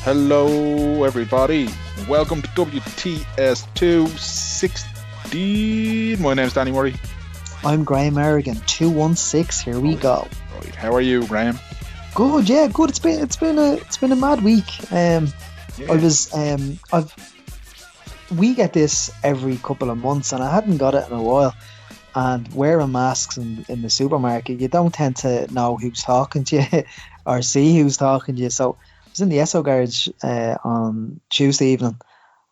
Hello, everybody. Welcome to WTS 216. My name's Danny Murray. I'm Graham Merrigan. 216. Here we go. Right. How are you, Graham? Good. Yeah, good. It's been a mad week. We get this every couple of months, and I hadn't got it in a while. And wearing masks in the supermarket, you don't tend to know who's talking to you or see who's talking to you. So I was in the Esso garage on Tuesday evening,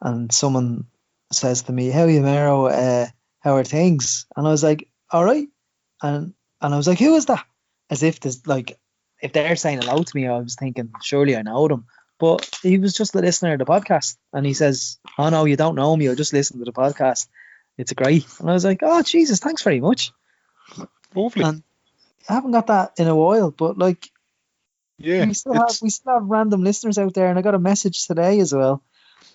and someone says to me, "How are you, Mero? How are things?" And I was like, "All right." And I was like, "Who is that?" As if this, like, if they're saying hello to me, I was thinking, surely I know them. But he was just a listener to the podcast, and he says, "Oh no, you don't know me. I just listen to the podcast. It's great." And I was like, "Oh Jesus, thanks very much." Lovely. And I haven't got that in a while, but like, yeah, we still have random listeners out there. And I got a message today as well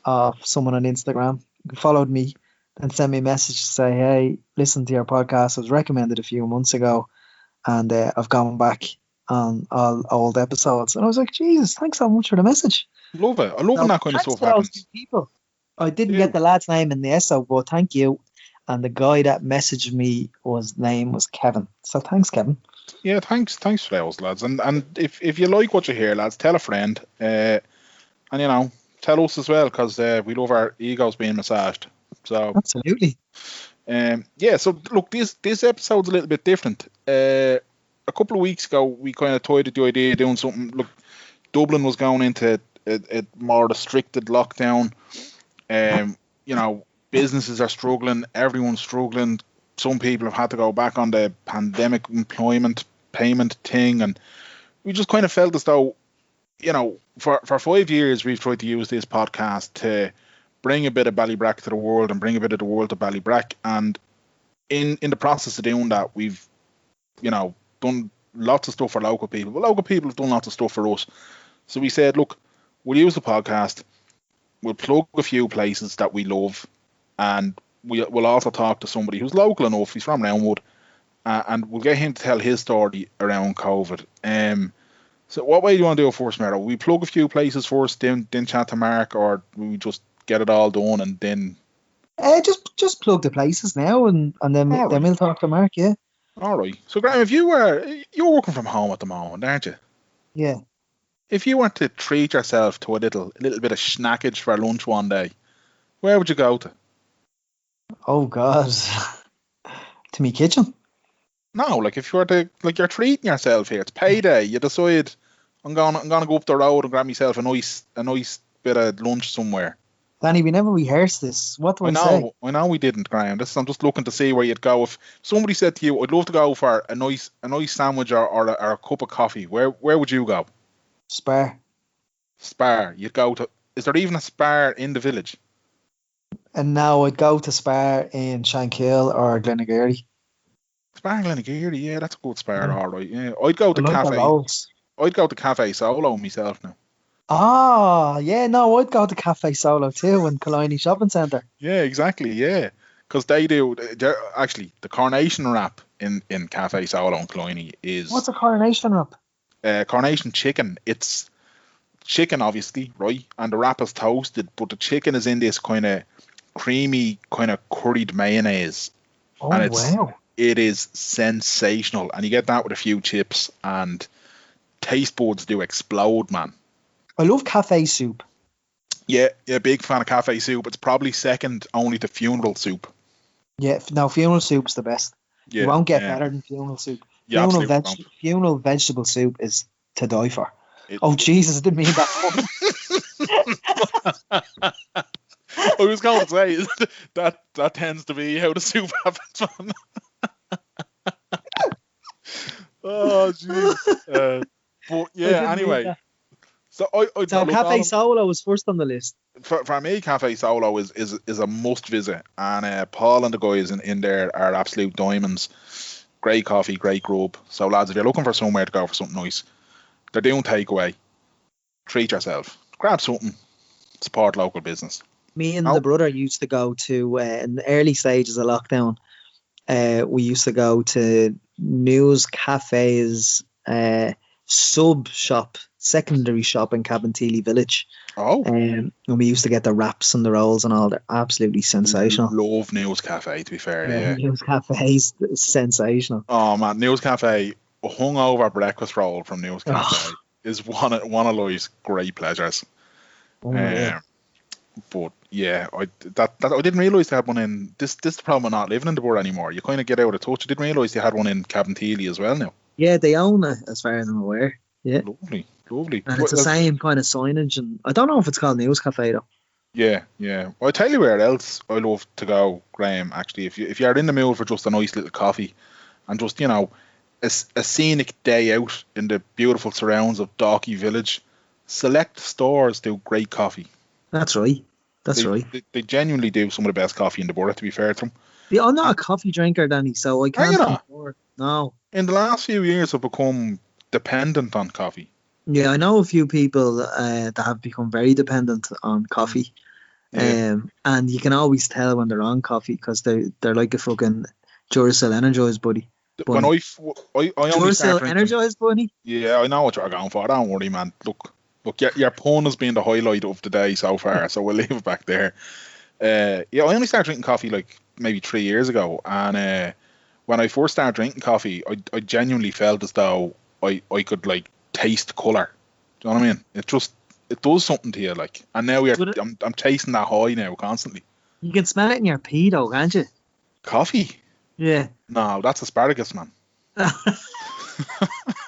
of someone on Instagram who followed me and sent me a message to say, "Hey, listen to your podcast. It was recommended a few months ago, and I've gone back on all old episodes." And I was like, "Jesus, thanks so much for the message." Love it. I love when that kind of stuff happens. Those people. I didn't get the lad's name in the ESO, but thank you. And the guy that messaged me, name was Kevin. So thanks, Kevin. Yeah, thanks for those, lads. And if you like what you hear, lads, tell a friend. And tell us as well, because we love our egos being massaged. So absolutely. So look, this episode's a little bit different. A couple of weeks ago, we kind of toyed with the idea of doing something. Look, Dublin was going into a more restricted lockdown. Businesses are struggling. Everyone's struggling. Some people have had to go back on the pandemic employment payment thing, and we just kind of felt as though, for 5 years we've tried to use this podcast to bring a bit of Ballybrack to the world and bring a bit of the world to Ballybrack. And in the process of doing that, we've, done lots of stuff for local people. But local people have done lots of stuff for us. So we said, look, we'll use the podcast. We'll plug a few places that we love, and we'll also talk to somebody who's local enough. He's from Roundwood, and we'll get him to tell his story around COVID. So what way do you want to do it first, Mero? We plug a few places first, then chat to Mark, or we just get it all done and then? Just plug the places now, and then we'll talk to Mark. Yeah. All right. So Graham, if you're working from home at the moment, aren't you? Yeah. If you were to treat yourself to a little bit of snackage for lunch one day, where would you go to? Oh God, to me kitchen. No, like if you were to, like, you're treating yourself here. It's payday. You decide I'm gonna go up the road and grab myself a nice bit of lunch somewhere. Danny, we never rehearsed this. What do I say? I know we didn't, Graham. I'm just looking to see where you'd go. If somebody said to you, "I'd love to go for a nice sandwich or a cup of coffee," where would you go? Spar. You'd go to. Is there even a Spar in the village? And now I'd go to Spar in Shankill or Glenageary. Spar in Glenageary, yeah, that's a good Spar, all right. Yeah, I'd go to Cafe. I'd go to Cafe Solo myself now. Ah, yeah, no, I'd go to Cafe Solo too in Killiney Shopping Centre. Yeah, exactly, yeah. Because they're actually, the Coronation wrap in Cafe Solo in Killiney is... What's a Coronation wrap? Coronation chicken. It's chicken, obviously, right? And the wrap is toasted, but the chicken is in this kind of creamy, kind of curried mayonnaise. Oh, and wow. It is sensational. And you get that with a few chips, and taste buds do explode, man. I love cafe soup. Yeah, big fan of cafe soup. It's probably second only to funeral soup. Yeah, no, funeral soup's the best. Yeah, you won't get better than funeral soup. Funeral vegetable soup is to die for. Jesus, I didn't mean that. I was going to say that tends to be how the soup happens, man. Oh, jeez. But yeah, anyway. So Cafe Solo was first on the list. For me, Cafe Solo is a must visit, and Paul and the guys in there are absolute diamonds. Great coffee, great grub. So lads, if you're looking for somewhere to go for something nice, they're doing takeaway. Treat yourself. Grab something. Support local business. Me and the brother used to go to in the early stages of lockdown. We used to go to News Cafe's sub shop secondary shop in Cabinteely Village. Oh, And we used to get the wraps and the rolls and all. They're absolutely sensational. love News Cafe, to be fair. Yeah. News Cafe's sensational. Oh man, News Cafe, a hungover breakfast roll from News Cafe is one of life's great pleasures. Yeah. But yeah, I didn't realise they had one in this. This is the problem with not living in the borough anymore. You kind of get out of touch. I didn't realise they had one in Cabinteely as well now. Yeah, they own it as far as I'm aware. Yeah, lovely. And it's the same kind of signage, and I don't know if it's called News Cafe though. Yeah. Well, I tell you where else I love to go, Graham. Actually, if you're in the mood for just a nice little coffee, and just a scenic day out in the beautiful surrounds of Dalkey Village, select stores do great coffee. That's right. They genuinely do some of the best coffee in the borough, to be fair to them. Yeah, I'm not a coffee drinker, Danny, so I can't afford. No. In the last few years, I've become dependent on coffee. Yeah, I know a few people that have become very dependent on coffee. Yeah. And you can always tell when they're on coffee because they're like a fucking Duracell Energized buddy. When I only Duracell Energized buddy? Yeah, I know what you're going for. Don't worry, man. Look, your pun has been the highlight of the day so far, so we'll leave it back there. I only started drinking coffee like maybe 3 years ago, and when I first started drinking coffee, I genuinely felt as though I could like taste colour. Do you know what I mean? It does something to you, like. And now I'm tasting that high now constantly. You can smell it in your pee though, can't you? Coffee? Yeah. No, that's asparagus, man.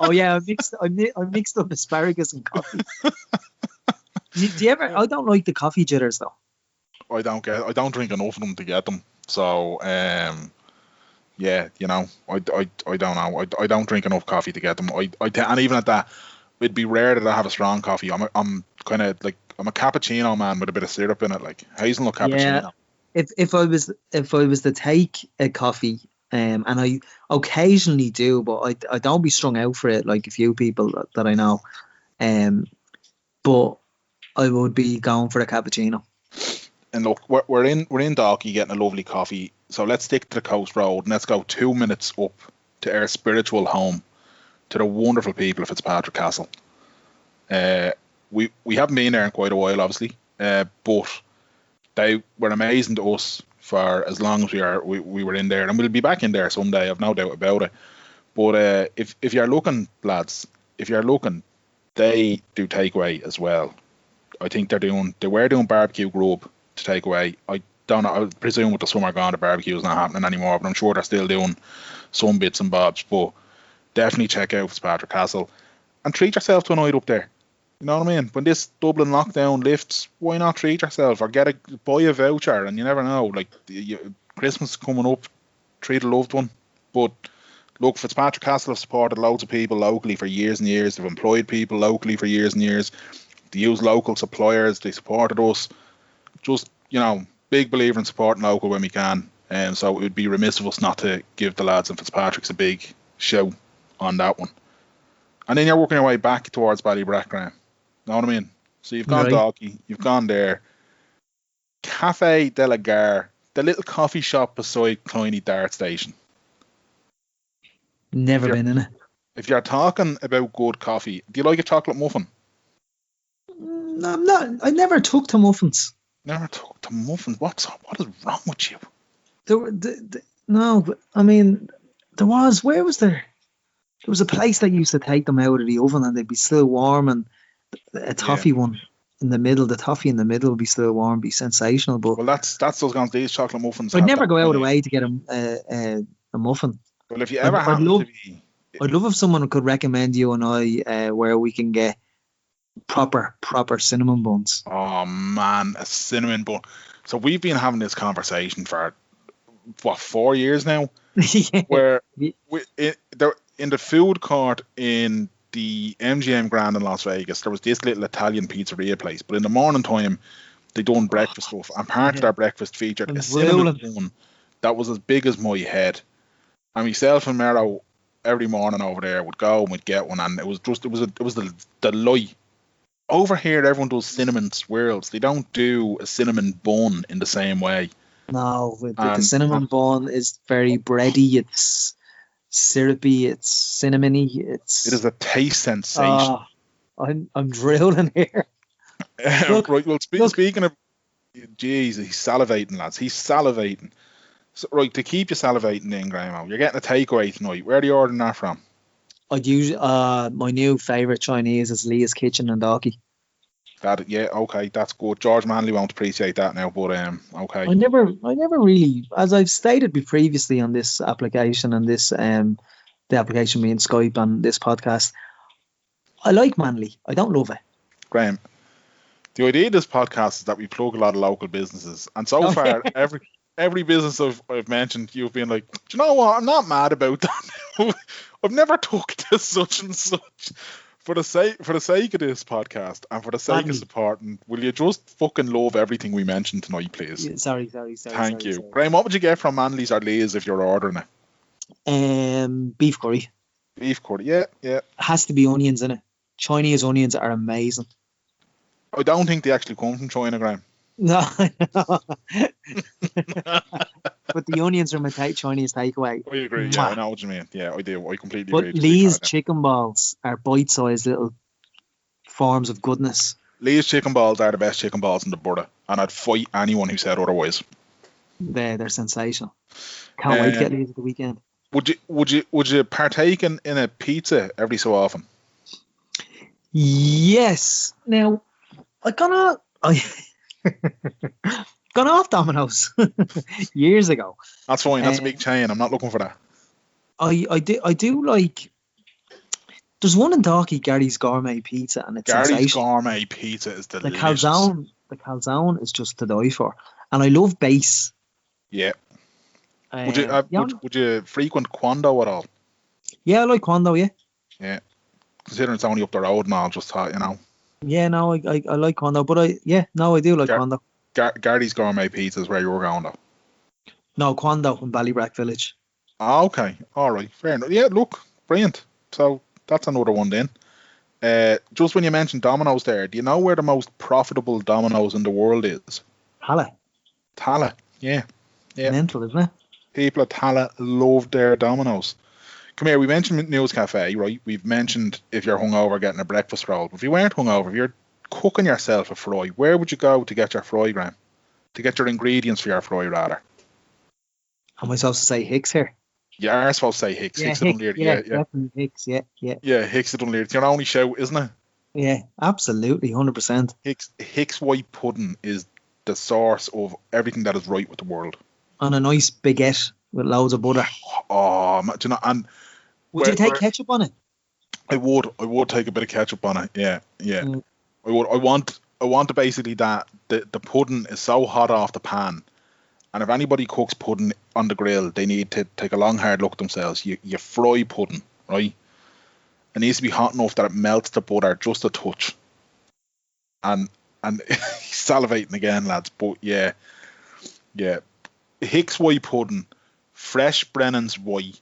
Oh yeah, I mixed up asparagus and coffee. Do you ever? I don't like the coffee jitters though. I don't drink enough of them to get them. So yeah, I don't know. I don't drink enough coffee to get them. And even at that, it'd be rare that I have a strong coffee. I'm kind of like I'm a cappuccino man with a bit of syrup in it, like hazelnut cappuccino. Yeah. If I was to take a coffee, and I occasionally do, but I don't be strung out for it like a few people that I know, but I would be going for a cappuccino. And look, we're in Dalkey getting a lovely coffee, so let's stick to the coast road and let's go 2 minutes up to our spiritual home, to the wonderful people of Fitzpatrick Castle. We haven't been there in quite a while, obviously, but they were amazing to us for as long as we were in there, and we'll be back in there someday. I've no doubt about it. But if you're looking, lads, they do takeaway as well. I think they were doing barbecue grub to take away. I don't know. I presume with the summer gone, the barbecue is not happening anymore, but I'm sure they're still doing some bits and bobs. But definitely check out Fitzpatrick Castle and treat yourself to a night up there. You know what I mean? When this Dublin lockdown lifts, why not treat yourself or buy a voucher? And you never know. Like Christmas is coming up, treat a loved one. But look, Fitzpatrick Castle have supported loads of people locally for years and years. They've employed people locally for years and years. They use local suppliers. They supported us. Just, big believer in supporting local when we can. And so it would be remiss of us not to give the lads in Fitzpatrick's a big shout on that one. And then you're working your way back towards Ballybrack, Graham. Know what I mean? So you've gone Dalkey, you've gone there. Café de la Gare, the little coffee shop beside Cloyney Dart Station. Never been in it. If you're talking about good coffee, do you like a chocolate muffin? No, I'm not. I never took to muffins. Never took to muffins? What is wrong with you? No, I mean, there was. Where was there? There was a place that used to take them out of the oven and they'd be still warm, and a toffee one in the middle. The toffee in the middle would be still warm, be sensational. But that's those guys. These chocolate muffins. I'd never go out of the way to get a muffin. Well, if you ever happen to be, I'd love if someone could recommend you and I where we can get proper cinnamon buns. Oh man, a cinnamon bun. So we've been having this conversation for 4 years now, Yeah. where they're in the food court in the MGM Grand in Las Vegas. There was this little Italian pizzeria place, but in the morning time they done breakfast stuff, and part of their breakfast featured a cinnamon bun that was as big as my head. And myself and Mero every morning over there would go and we'd get one, and it was the delight. Over here, everyone does cinnamon swirls. They don't do a cinnamon bun in the same way. No, the cinnamon bun is very bready. It's syrupy. It's cinnamony. It is a taste sensation. I'm drooling here. Look, Right, well, look. speaking of, jeez, he's salivating, lads. He's salivating. So, right, to keep you salivating then, Graham, you're getting a takeaway tonight. Where are you ordering that from? I'd use my new favourite Chinese is Leah's Kitchen and Docky. Yeah, okay, that's good. George Manley won't appreciate that now, but okay. I never really, as I've stated previously on this application and this the application being Skype and this podcast, I like Manly. I don't love it. Graham, the idea of this podcast is that we plug a lot of local businesses, and so far, every business I've mentioned, you've been like, do you know what? I'm not mad about that. I've never took to such and such. For the sake of this podcast and for the sake of supporting, will you just fucking love everything we mentioned tonight, please? Yeah, sorry. Thank you. Graham, what would you get from Manly's or Lee's if you're ordering it? Beef curry. Beef curry, yeah. It has to be onions in it. Chinese onions are amazing. I don't think they actually come from China, Graham. No. But the onions are my Chinese takeaway. I agree. Yeah, I know what you mean. Yeah, I do. I completely agree. But Lee's chicken balls are bite-sized little forms of goodness. Lee's chicken balls are the best chicken balls in the border, and I'd fight anyone who said otherwise. They're sensational. Can't wait to get Lee's at the weekend. Would you partake in a pizza every so often? Yes. Now, gone off Domino's years ago. That's fine. That's a big chain. I'm not looking for that. I do like. There's one in Dalkey, Gary's Gourmet Pizza, and it's Gary's Gourmet Pizza is delicious. The calzone is just to die for, and I love base. Yeah. Would you frequent Quando at all? Yeah, I like Quando. Yeah. Yeah. Considering it's only up the road and all, just thought, Yeah, no, I like Quando, but I do like Quando. Gary's Gourmet Pizza is where you were going, though. No, Quando in Ballybrack Village. Ah, okay. All right. Fair enough. Yeah, look, brilliant. So that's another one then. Just when you mentioned Domino's there, do you know where the most profitable Domino's in the world is? Tala. Yeah. Mental, isn't it? People at Tala love their Domino's. Come here, we mentioned News Cafe, right? We've mentioned if you're hungover getting a breakfast roll. But if you weren't hungover, if you're cooking yourself a fry, where would you go to get your fry, Graham? To get your ingredients for your fry, rather. Am I supposed to say Hicks here? You are supposed to say Hicks. Yeah, definitely Hicks, yeah. Yeah, Hicks at Dunleary. It's your only shout, isn't it? Yeah, absolutely, 100%. Hicks white pudding is the source of everything that is right with the world. And a nice baguette with loads of butter. Oh, do you know, and would you take ketchup on it? I would take a bit of ketchup on it. Yeah. I would. I want basically that the pudding is so hot off the pan, and if anybody cooks pudding on the grill, they need to take a long hard look themselves. You fry pudding, right? It needs to be hot enough that it melts the butter just a touch. And he's salivating again, lads. But yeah. Hicks white pudding, fresh Brennan's white,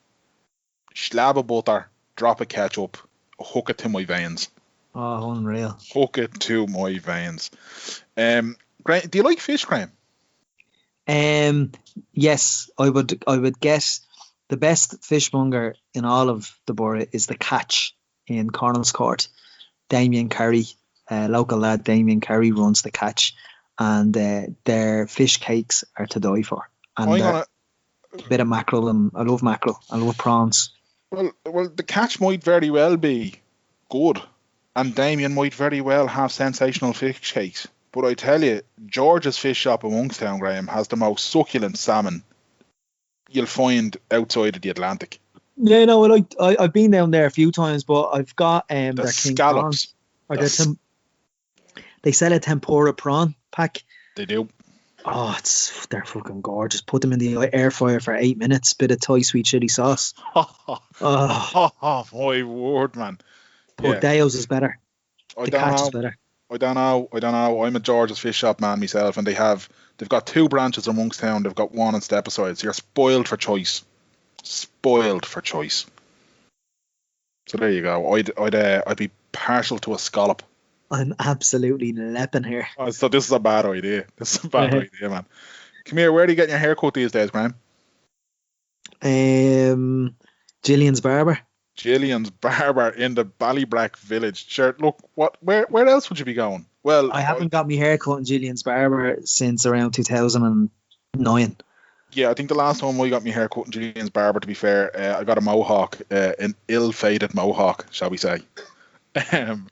slab of butter, drop of ketchup, hook it to my veins. Oh, unreal. Hook it to my veins. Graham, do you like fish, Graham? Yes, I would guess the best fishmonger in all of the borough is the Catch in Cornell's Court. Damien Carey, local lad Damien Carey runs the Catch, and their fish cakes are to die for. And a bit of mackerel, and I love mackerel. I love prawns. Well, the Catch might very well be good, and Damien might very well have sensational fish cakes. But I tell you, George's Fish Shop in Monkstown, Graham, has the most succulent salmon you'll find outside of the Atlantic. Yeah, no, I've been down there a few times, but I've got their scallops. They sell a tempura prawn pack. They do. Oh, they're fucking gorgeous. Put them in the air fryer for 8 minutes. Bit of Thai sweet chili sauce. Oh, my word, man. But Deo's is better. The Catch is better. I don't know. I'm a George's Fish Shop man myself, and they've got 2 branches in Monkstown. They've got one in Stepaside. So you're spoiled for choice. So there you go. I'd be partial to a scallop. I'm absolutely lepping here. Oh, so this is a bad idea. Man. Come here. Where are you getting your haircut these days, Graham? Gillian's barber. Gillian's Barber in the Ballybrack village. Sure, look, where else would you be going? Well, I haven't got my hair cut in Julian's Barber since around 2009. yeah, I think the last time I got my hair cut in Gillian's Barber, to be fair, I got a mohawk, an ill-fated mohawk, shall we say. Um,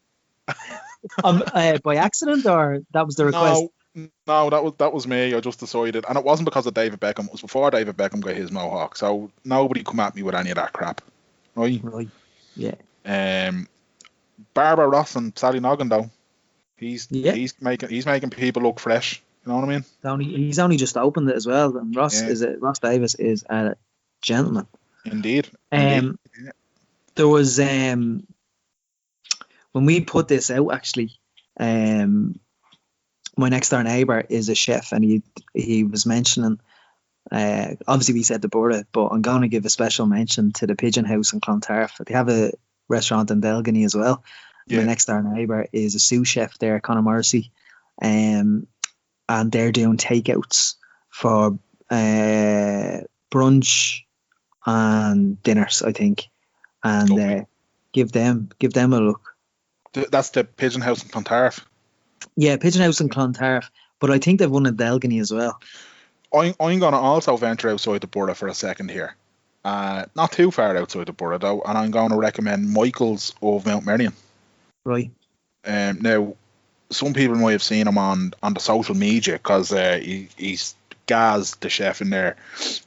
By accident, or that was the request? No, that was me. I just decided, and it wasn't because of David Beckham. It was before David Beckham got his mohawk. So nobody come at me with any of that crap, right? Right. Yeah. Barbara Ross and Sally Noggin though, he's making people look fresh. You know what I mean? He's only just opened it as well, and Ross Davis is a gentleman. Indeed. There was when we put this out, actually, my next door neighbour is a chef, and he was mentioning, obviously we said the Borough, but I'm going to give a special mention to the Pigeon House in Clontarf. They have a restaurant in Delgany as well. Yeah. My next door neighbour is a sous chef there, Conor Morrissey, and they're doing takeouts for brunch and dinners, I think, and give them a look. That's the Pigeon House in Clontarf. Yeah, Pigeon House in Clontarf, but I think they've one in Delgany as well. I'm going to also venture outside the Borough for a second here. Not too far outside the Borough though, and I'm going to recommend Michael's of Mount Merrion. Right. Now, some people might have seen him on the social media because he's Gaz, the chef in there,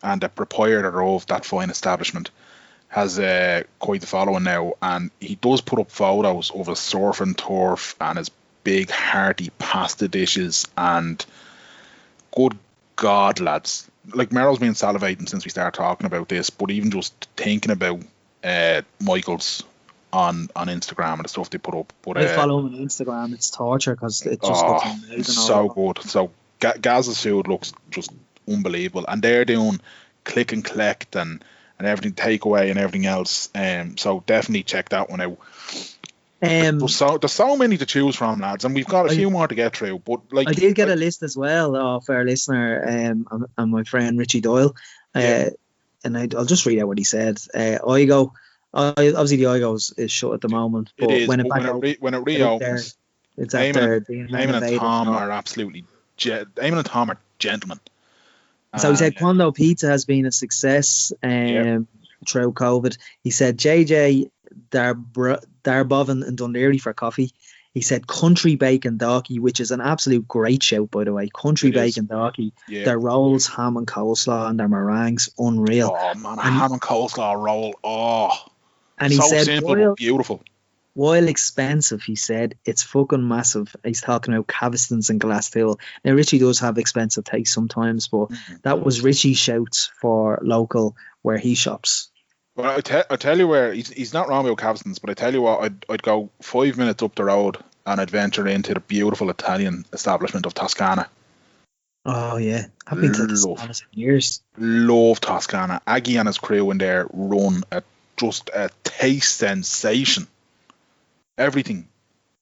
and the proprietor of that fine establishment, has quite the following now, and he does put up photos of his surf and turf and his big hearty pasta dishes, and good God, lads, like Meryl's been salivating since we started talking about this, but even just thinking about Michael's on Instagram and the stuff they put up. But I follow him on Instagram. It's torture because it just looks amazing. So good. So Gaz's food looks just unbelievable, and they're doing click and collect and everything, takeaway and everything else. So definitely check that one out. There's so many to choose from, lads, and we've got a few more to get through. But like, I did get a list as well of our listener and my friend Richie Doyle, and I'll just read out what he said. Igo, obviously the Igo is shut at the moment, but when it reopens, it's after Eamon and Tom are absolutely Eamon and Tom are gentlemen. So he said Quando Pizza has been a success throughout COVID. He said JJ Darboven and Dunleary for coffee. He said Country Bacon Docky, which is an absolute great shout, by the way. Country Bacon Docky. Yeah. Their rolls, ham and coleslaw, and their meringues, unreal. Oh man, a ham and coleslaw roll. Oh, and he said, simple but beautiful. While expensive, he said, it's fucking massive. He's talking about Cavistons and Glassfield. Now, Richie does have expensive taste sometimes, but that was Richie's shouts for local where he shops. Well, I tell you where, he's not wrong about Cavistons, but I tell you what, I'd go 5 minutes up the road and I'd venture into the beautiful Italian establishment of Toscana. Oh, yeah. I've been to Toscana for years. Love Toscana. Aggie and his crew in there run just a taste sensation. Everything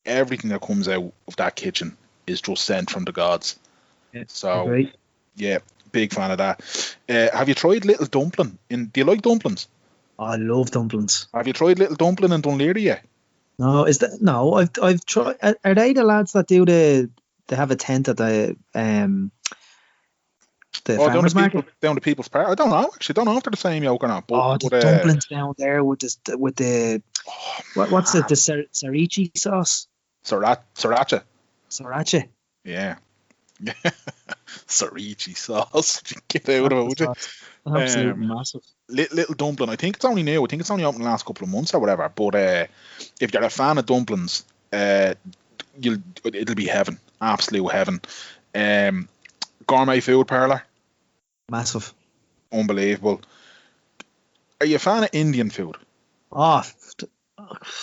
that comes out of that kitchen is just sent from the gods. Yeah, so, great. Yeah, big fan of that. Have you tried Little Dumpling? Do you like dumplings? Oh, I love dumplings. Have you tried Little Dumpling in Dunleary yet? No, I've tried. Are they the lads that do they have a tent at the farmers market down the People's Park? I don't know. Actually, don't know if they're the same yoke or not. But, the dumplings down there with the what's the sriracha sauce? Sriracha. Sriracha. Yeah. Sriracha sauce. Get out of it, would you? Absolutely massive. Little Dumpling. I think it's only new. I think it's only open the last couple of months or whatever. But if you're a fan of dumplings, it'll be heaven. Absolute heaven. Gourmet food parlour. Massive. Unbelievable. Are you a fan of Indian food? Oh,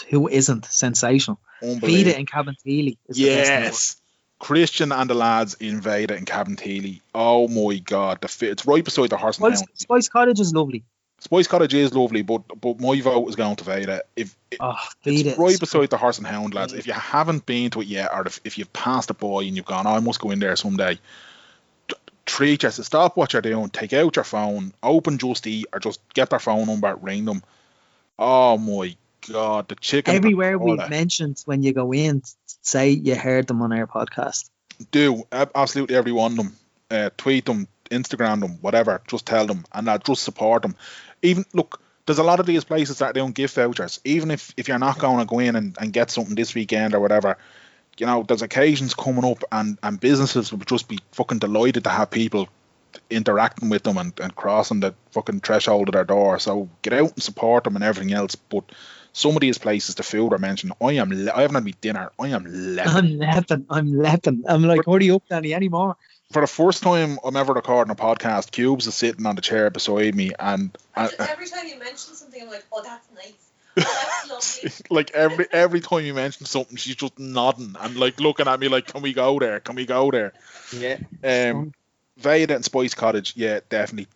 who isn't? Sensational. Feed it in Cabinteely. Yes. Christian and the lads in Veda in Cabinteely. Oh my God. It's right beside the Horse and Hound. Spice Cottage is lovely. Spice Cottage is lovely, but my vote is going to Veda. It's right beside the Horse and Hound, lads. If you haven't been to it yet, or if you've passed it by and you've gone, I must go in there someday, treat yourself. Stop what you're doing. Take out your phone, open Just Eat, or just get their phone number, ring them. Oh my God, the chicken Everywhere we've pakora. mentioned when you go in, say you heard them on our podcast. Do absolutely every one of them. Tweet them, Instagram them, whatever. Just tell them, and just support them. Even look, there's a lot of these places that are doing gift vouchers. Even if you're not going to go in and get something this weekend or whatever, there's occasions coming up, and businesses would just be fucking delighted to have people interacting with them and crossing the fucking threshold of their door. So get out and support them and everything else. But some of these places, the food I mentioned, I haven't had my dinner. I am lepping. I'm lepping. I'm like, hurry up, Danny, anymore. For the first time I'm ever recording a podcast, Cubes is sitting on the chair beside me, and every time you mention something, I'm like, oh, that's nice. Oh, that's lovely. like every time you mention something, she's just nodding and like looking at me like, can we go there? Can we go there? Yeah. Veda and Spice Cottage, yeah, definitely.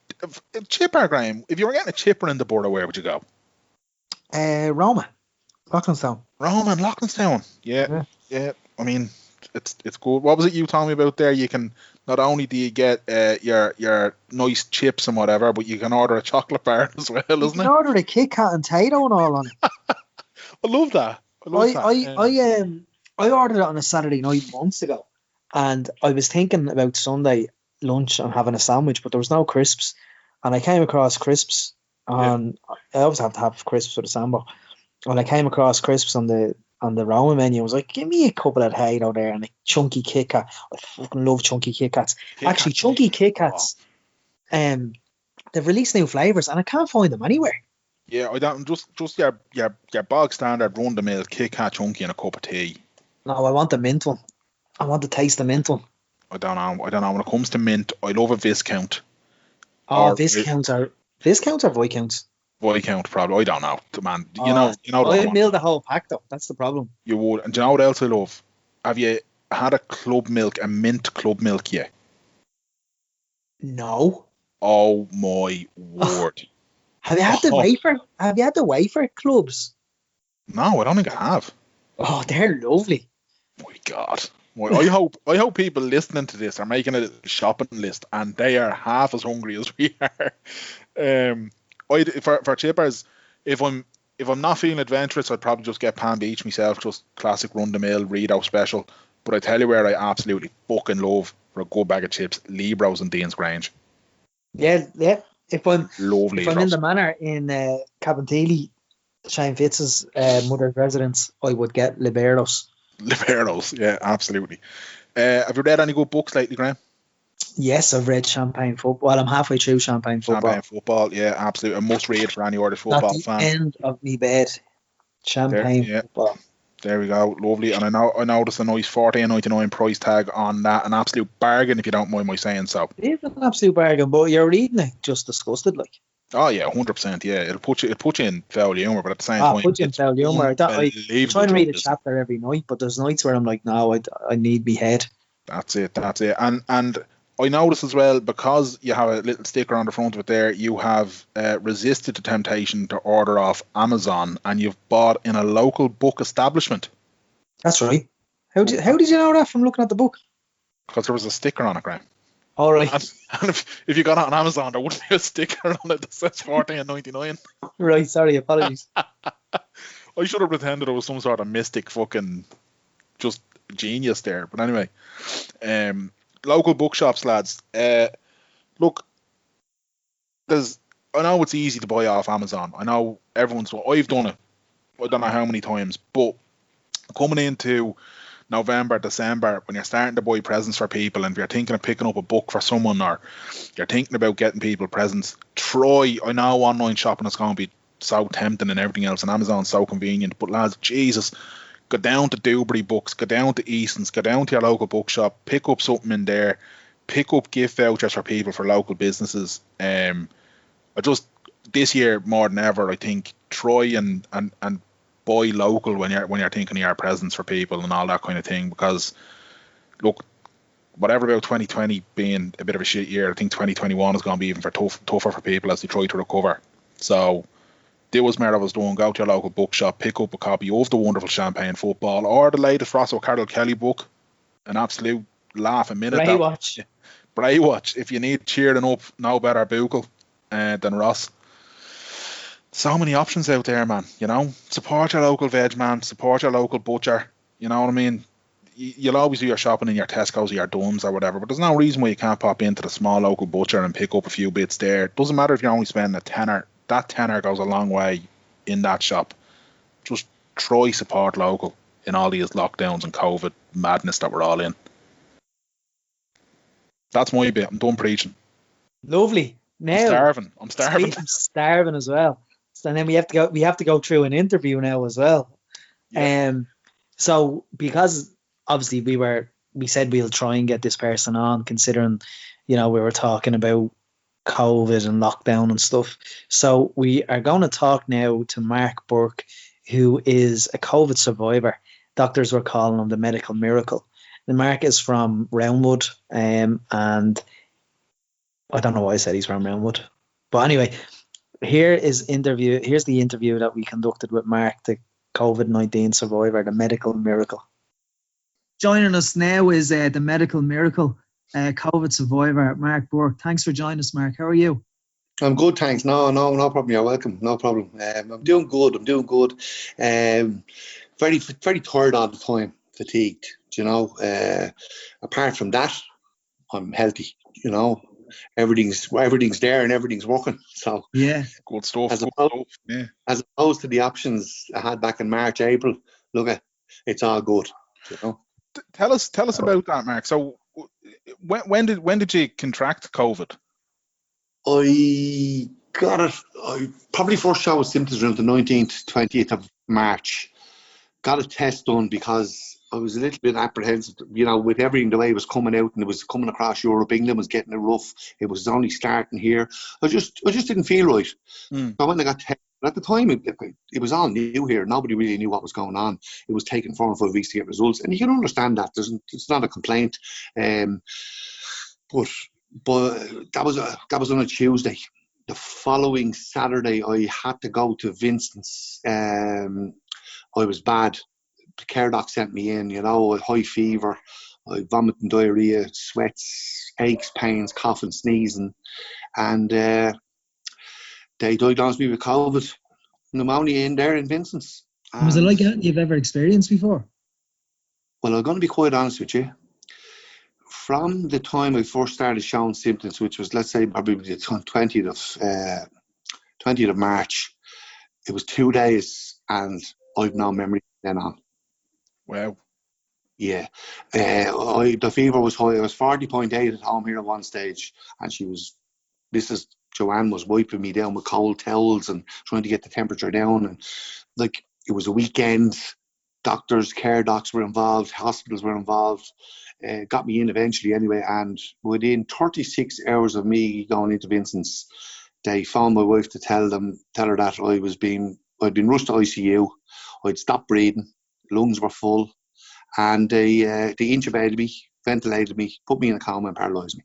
Chipper, Graham, if you were getting a chipper in the border, where would you go? Roma, Locklandstown. Roma and Locklandstown. Yeah. I mean, it's good. What was it you told me about there? You can not only do you get your nice chips and whatever, but you can order a chocolate bar as well, isn't it? You can order a Kit Kat and Tato and all on it. I love that. I ordered it on a Saturday night months ago, and I was thinking about Sunday lunch and having a sandwich, but there was no crisps, and I came across crisps. And I always have to have crisps with a sambo. When I came across crisps on the Roma menu, I was like, give me a couple of Tato there and a chunky Kit Kat. I fucking love chunky Kit Kats. Actually, chunky Kit Kats, they've released new flavours and I can't find them anywhere. Yeah, I don't just your bog standard run the mill Kit Kat chunky and a cup of tea. No, I want the mint one. I want to taste the mint one. I don't know. When it comes to mint, I love a Viscount. Oh, Viscounts or Viscounts? Viscount, probably. I don't know, man. You know. I'd mill the whole pack though. That's the problem. You would. And do you know what else I love? Have you had a mint club milk yet? No. Oh my word! Have you had the wafer? Have you had the wafer clubs? No, I don't think I have. Oh, they're lovely. My God. I hope people listening to this are making a shopping list and they are half as hungry as we are. For chippers, if I'm not feeling adventurous, I'd probably just get Pan Beach myself, just classic run the mill Rito special. But I tell you where I absolutely fucking love for a good bag of chips, Libro's and Dean's Grange. Yeah. If I'm in the manor in Cabinteely, Shane Fitz's mother's residence, I would get Liberos. Liberos, yeah, absolutely. Have you read any good books lately, Graham? Yes, I've read Champagne Football. Well, I'm halfway through Champagne Football. Champagne Football, yeah, absolutely. A must read for any Irish football fan. End of me bed. Champagne Football. There we go, lovely. And I noticed a nice $14.99 price tag on that. An absolute bargain, if you don't mind my saying so. It is an absolute bargain, but you're reading it just disgusted, like. Oh yeah, 100%. Yeah, it'll put you in foul humour, but at the same time, put you in foul humour. I try to read a chapter every night, but there's nights where I'm like, no, I need me head. That's it. And I noticed as well, because you have a little sticker on the front of it there, you have resisted the temptation to order off Amazon, and you've bought in a local book establishment. That's right. How did you know that from looking at the book? Because there was a sticker on it, Graham. All right. And if you got it on Amazon, there wouldn't be a sticker on it that says $14.99. Right, sorry, apologies. I should have pretended it was some sort of mystic fucking just genius there. But anyway, local bookshops, lads. Look, I know it's easy to buy off Amazon. I know I've done it. I don't know how many times, but coming into November, December, when you're starting to buy presents for people, and if you're thinking of picking up a book for someone, or you're thinking about getting people presents, I know online shopping is going to be so tempting and everything else, and Amazon's so convenient, but lads, Jesus, go down to Dewberry Books, go down to Easton's, go down to your local bookshop, pick up something in there, pick up gift vouchers for people for local businesses. This year more than ever, I think, try and buy local when you're thinking of your presents for people and all that kind of thing, because look, whatever about 2020 being a bit of a shit year, I think 2021 is going to be even tougher for people as they try to recover. So do as Mara was doing, go to your local bookshop, pick up a copy of the wonderful Champagne Football or the latest Rosso Carroll Kelly book, an absolute laugh a minute. Braywatch. If you need cheering up, no better bugle than Ross. So many options out there, man. You know, support your local veg man, support your local butcher. You know what I mean? You'll always do your shopping in your Tesco's or your Duns or whatever, but there's no reason why you can't pop into the small local butcher and pick up a few bits there. It doesn't matter if you're only spending a tenner. That tenner goes a long way in that shop. Just try support local in all these lockdowns and COVID madness that we're all in. That's my bit. I'm done preaching. Lovely. Now, I'm starving. I'm starving as well. So then we have to go through an interview now as well. Yeah. So because obviously we said we'll try and get this person on, considering, we were talking about COVID and lockdown and stuff. So we are going to talk now to Mark Burke, who is a COVID survivor. Doctors were calling him the medical miracle. And Mark is from Roundwood, and I don't know why I said he's from Roundwood. But anyway, here's the interview that we conducted with Mark, the COVID-19 survivor, the medical miracle. Joining us now is the medical miracle, COVID survivor, Mark Burke. Thanks for joining us, Mark. How are you? I'm good, thanks. No problem. You're welcome. No problem. I'm doing good. Very tired all the time, fatigued. Apart from that, I'm healthy. Everything's there and everything's working. So yeah, good stuff. As opposed to the options I had back in March, April, look, it's all good. Tell us about that, Mark. So when did you contract COVID? I got it. I probably first showed symptoms around the 19th, 20th of March. Got a test done because I was a little bit apprehensive, with everything the way it was coming out and it was coming across Europe. England was getting it rough. It was only starting here. I just didn't feel right. So when I got tested, at the time it was all new here. Nobody really knew what was going on. It was taking 4 or 5 weeks to get results, and you can understand that. It's not a complaint. But that was on a Tuesday. The following Saturday, I had to go to Vincent's. I was bad. The care doc sent me in, high fever, I vomiting, diarrhea, sweats, aches, pains, coughing, sneezing, and they diagnosed me with COVID pneumonia in there in Vincent's. Was it like anything you've ever experienced before? Well, I'm going to be quite honest with you. From the time I first started showing symptoms, which was, let's say, probably the 20th of March, it was 2 days, and I've no memory then on. Wow. Yeah. The fever was high. I was 40.8 at home here at one stage, and Mrs. Joanne was wiping me down with cold towels and trying to get the temperature down. And it was a weekend. Doctors, care docs were involved, hospitals were involved. Got me in eventually anyway, and within 36 hours of me going into Vincent's, they phoned my wife to tell her that I'd been rushed to ICU. I'd stopped breathing, lungs were full, and they intubated me, ventilated me, put me in a coma and paralysed me.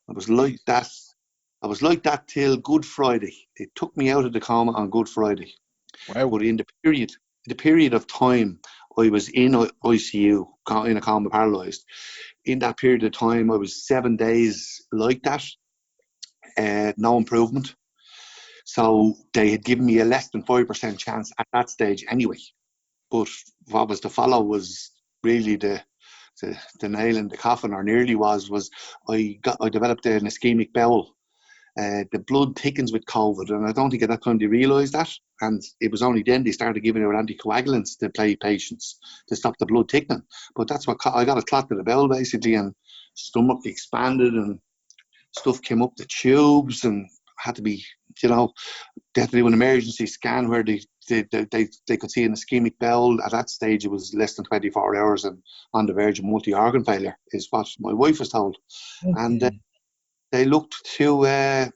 I was like that till Good Friday. They took me out of the coma on Good Friday. Wow. But in the period of time I was in ICU, in a coma, paralysed, in that period of time I was 7 days like that, no improvement. So they had given me a less than 5% chance at that stage anyway. But what was to follow was really the nail in the coffin, or nearly was I developed an ischemic bowel. The blood thickens with COVID, and I don't think at that time they realised that. And it was only then they started giving out anticoagulants to patients to stop the blood thickening. But that's what I got a clot to the bowel basically, and stomach expanded and stuff came up the tubes, and had to be, they had to do an emergency scan where they could see an ischemic bowel. At that stage, it was less than 24 hours and on the verge of multi-organ failure, is what my wife was told. Okay. And they looked to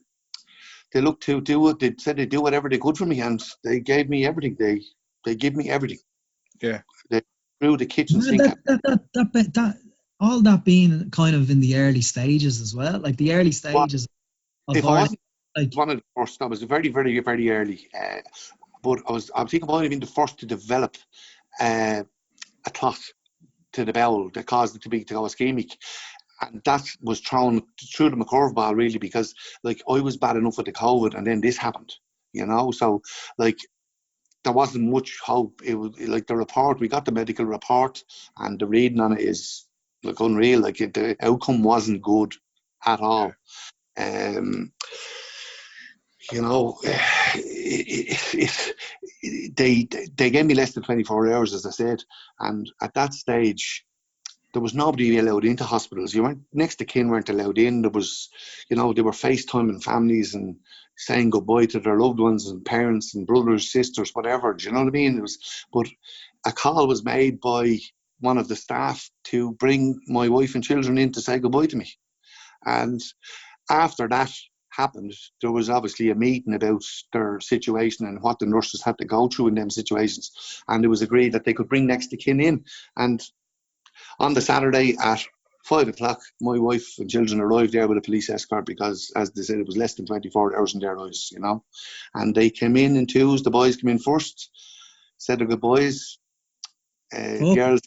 do it. They said they'd do whatever they could for me, and they gave me everything. They give me everything. Yeah. They threw the kitchen sink. That all that being kind of in the early stages as well, like the early stages. If I wasn't one of the first, I was very, very, very early. But I think I might have been the first to develop a clot to the bowel that caused it to go ischemic. And that was thrown through the curveball really, because I was bad enough with the COVID, and then this happened. you know. So, like, there wasn't much hope. It was like the report, we got the medical report, and the reading on it is like unreal. Like the outcome wasn't good at all. You know, they gave me less than 24 hours, as I said, and at that stage, there was nobody allowed into hospitals. You weren't, next of kin weren't allowed in. There was, you know, they were FaceTiming families and saying goodbye to their loved ones and parents and brothers, sisters, whatever. Do you know what I mean? It was, but a call was made by one of the staff to bring my wife and children in to say goodbye to me. And after that happened, there was obviously a meeting about their situation and what the nurses had to go through in them situations. And it was agreed that they could bring next of kin in. And on the Saturday at 5 o'clock, my wife and children arrived there with a police escort because, as they said, it was less than 24 hours in their eyes, you know. And they came in twos. The boys came in first, said their goodbyes. Girls,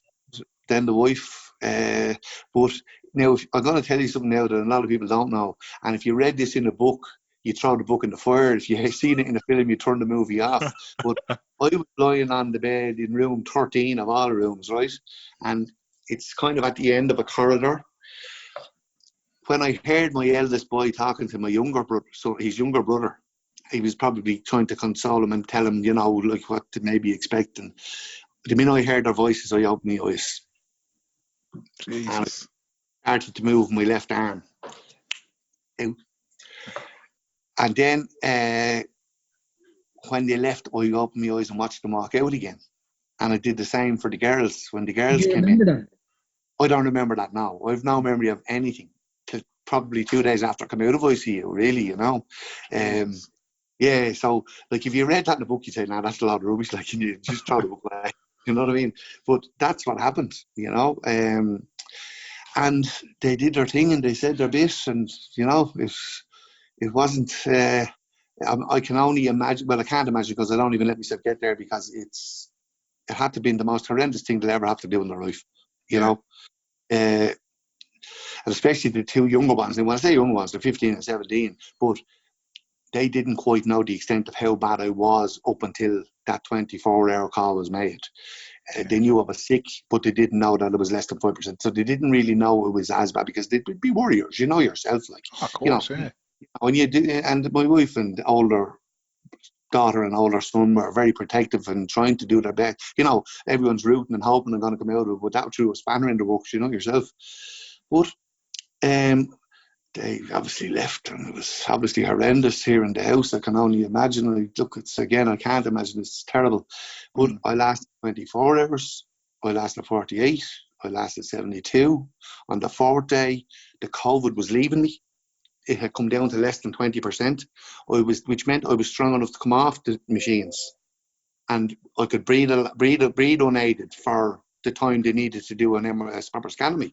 then the wife. But now, I'm going to tell you something now that a lot of people don't know. And if you read this in a book, you throw the book in the fire. If you seen it in a film, you turn the movie off. But I was lying on the bed in room 13 of all rooms, right? And it's kind of at the end of a corridor. When I heard my eldest boy talking to my younger brother, so his younger brother, he was probably trying to console him and tell him, you know, like what to maybe expect. And the minute I heard their voices, I opened my eyes. Jesus. And I started to move my left arm out. And then when they left, I opened my eyes and watched them walk out again. And I did the same for the girls. When the girls came in, that? I don't remember that now. I have no memory of anything till probably 2 days after coming out of ICU, really, you know. Yeah, so, like, if you read that in the book, you'd say, nah, that's a lot of rubbish. Like, you just throw the book away. You know what I mean? But that's what happened, you know. And they did their thing and they said their bit. And, you know, it wasn't... I can only imagine... Well, I can't imagine because I don't even let myself get there because it had to be the most horrendous thing they'll ever have to do in their life, you know. And especially the two younger ones. And when I say younger ones, they're 15 and 17, but they didn't quite know the extent of how bad I was up until that 24-hour call was made. They knew I was sick, but they didn't know that it was less than 5%. So they didn't really know it was as bad because they'd be warriors, you know yourself. Like, Of course, you know, when you do, and my wife and older daughter and older son were very protective and trying to do their best. You know, everyone's rooting and hoping they're going to come out of it without through a spanner in the works, you know yourself. But they obviously left, and it was obviously horrendous here in the house. I can only imagine. Look, it's again, I can't imagine. It's terrible. But I lasted 24 hours. I lasted 48. I lasted 72. On the fourth day, the COVID was leaving me. It had come down to less than 20%. Which meant I was strong enough to come off the machines, and I could breathe unaided for the time they needed to do an proper scan of me.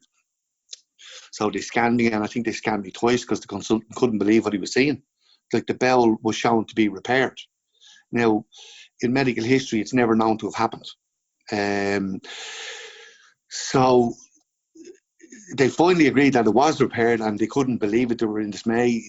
So they scanned me, and I think they scanned me twice because the consultant couldn't believe what he was seeing. Like, the bowel was shown to be repaired. Now, in medical history, it's never known to have happened. So they finally agreed that it was repaired, and they couldn't believe it. They were in dismay.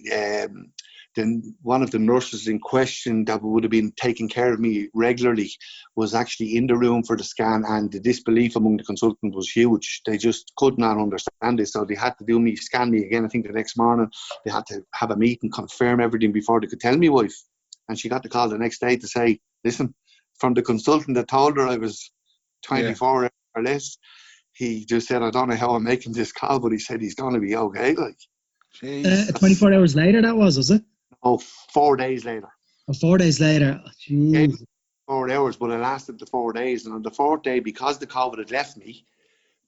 Then one of the nurses in question that would have been taking care of me regularly was actually in the room for the scan, and the disbelief among the consultants was huge. They just could not understand it, so they had to scan me again. I think the next morning they had to have a meeting, confirm everything before they could tell me wife. And she got the call the next day to say, listen, from the consultant that told her I was 24 or less, he just said, I don't know how I'm making this call, but he said he's going to be okay. Like, 24 hours later, that was it? Oh, 4 days later. 4 days later. Yeah, 4 hours, but it lasted the 4 days. And on the fourth day, because the COVID had left me,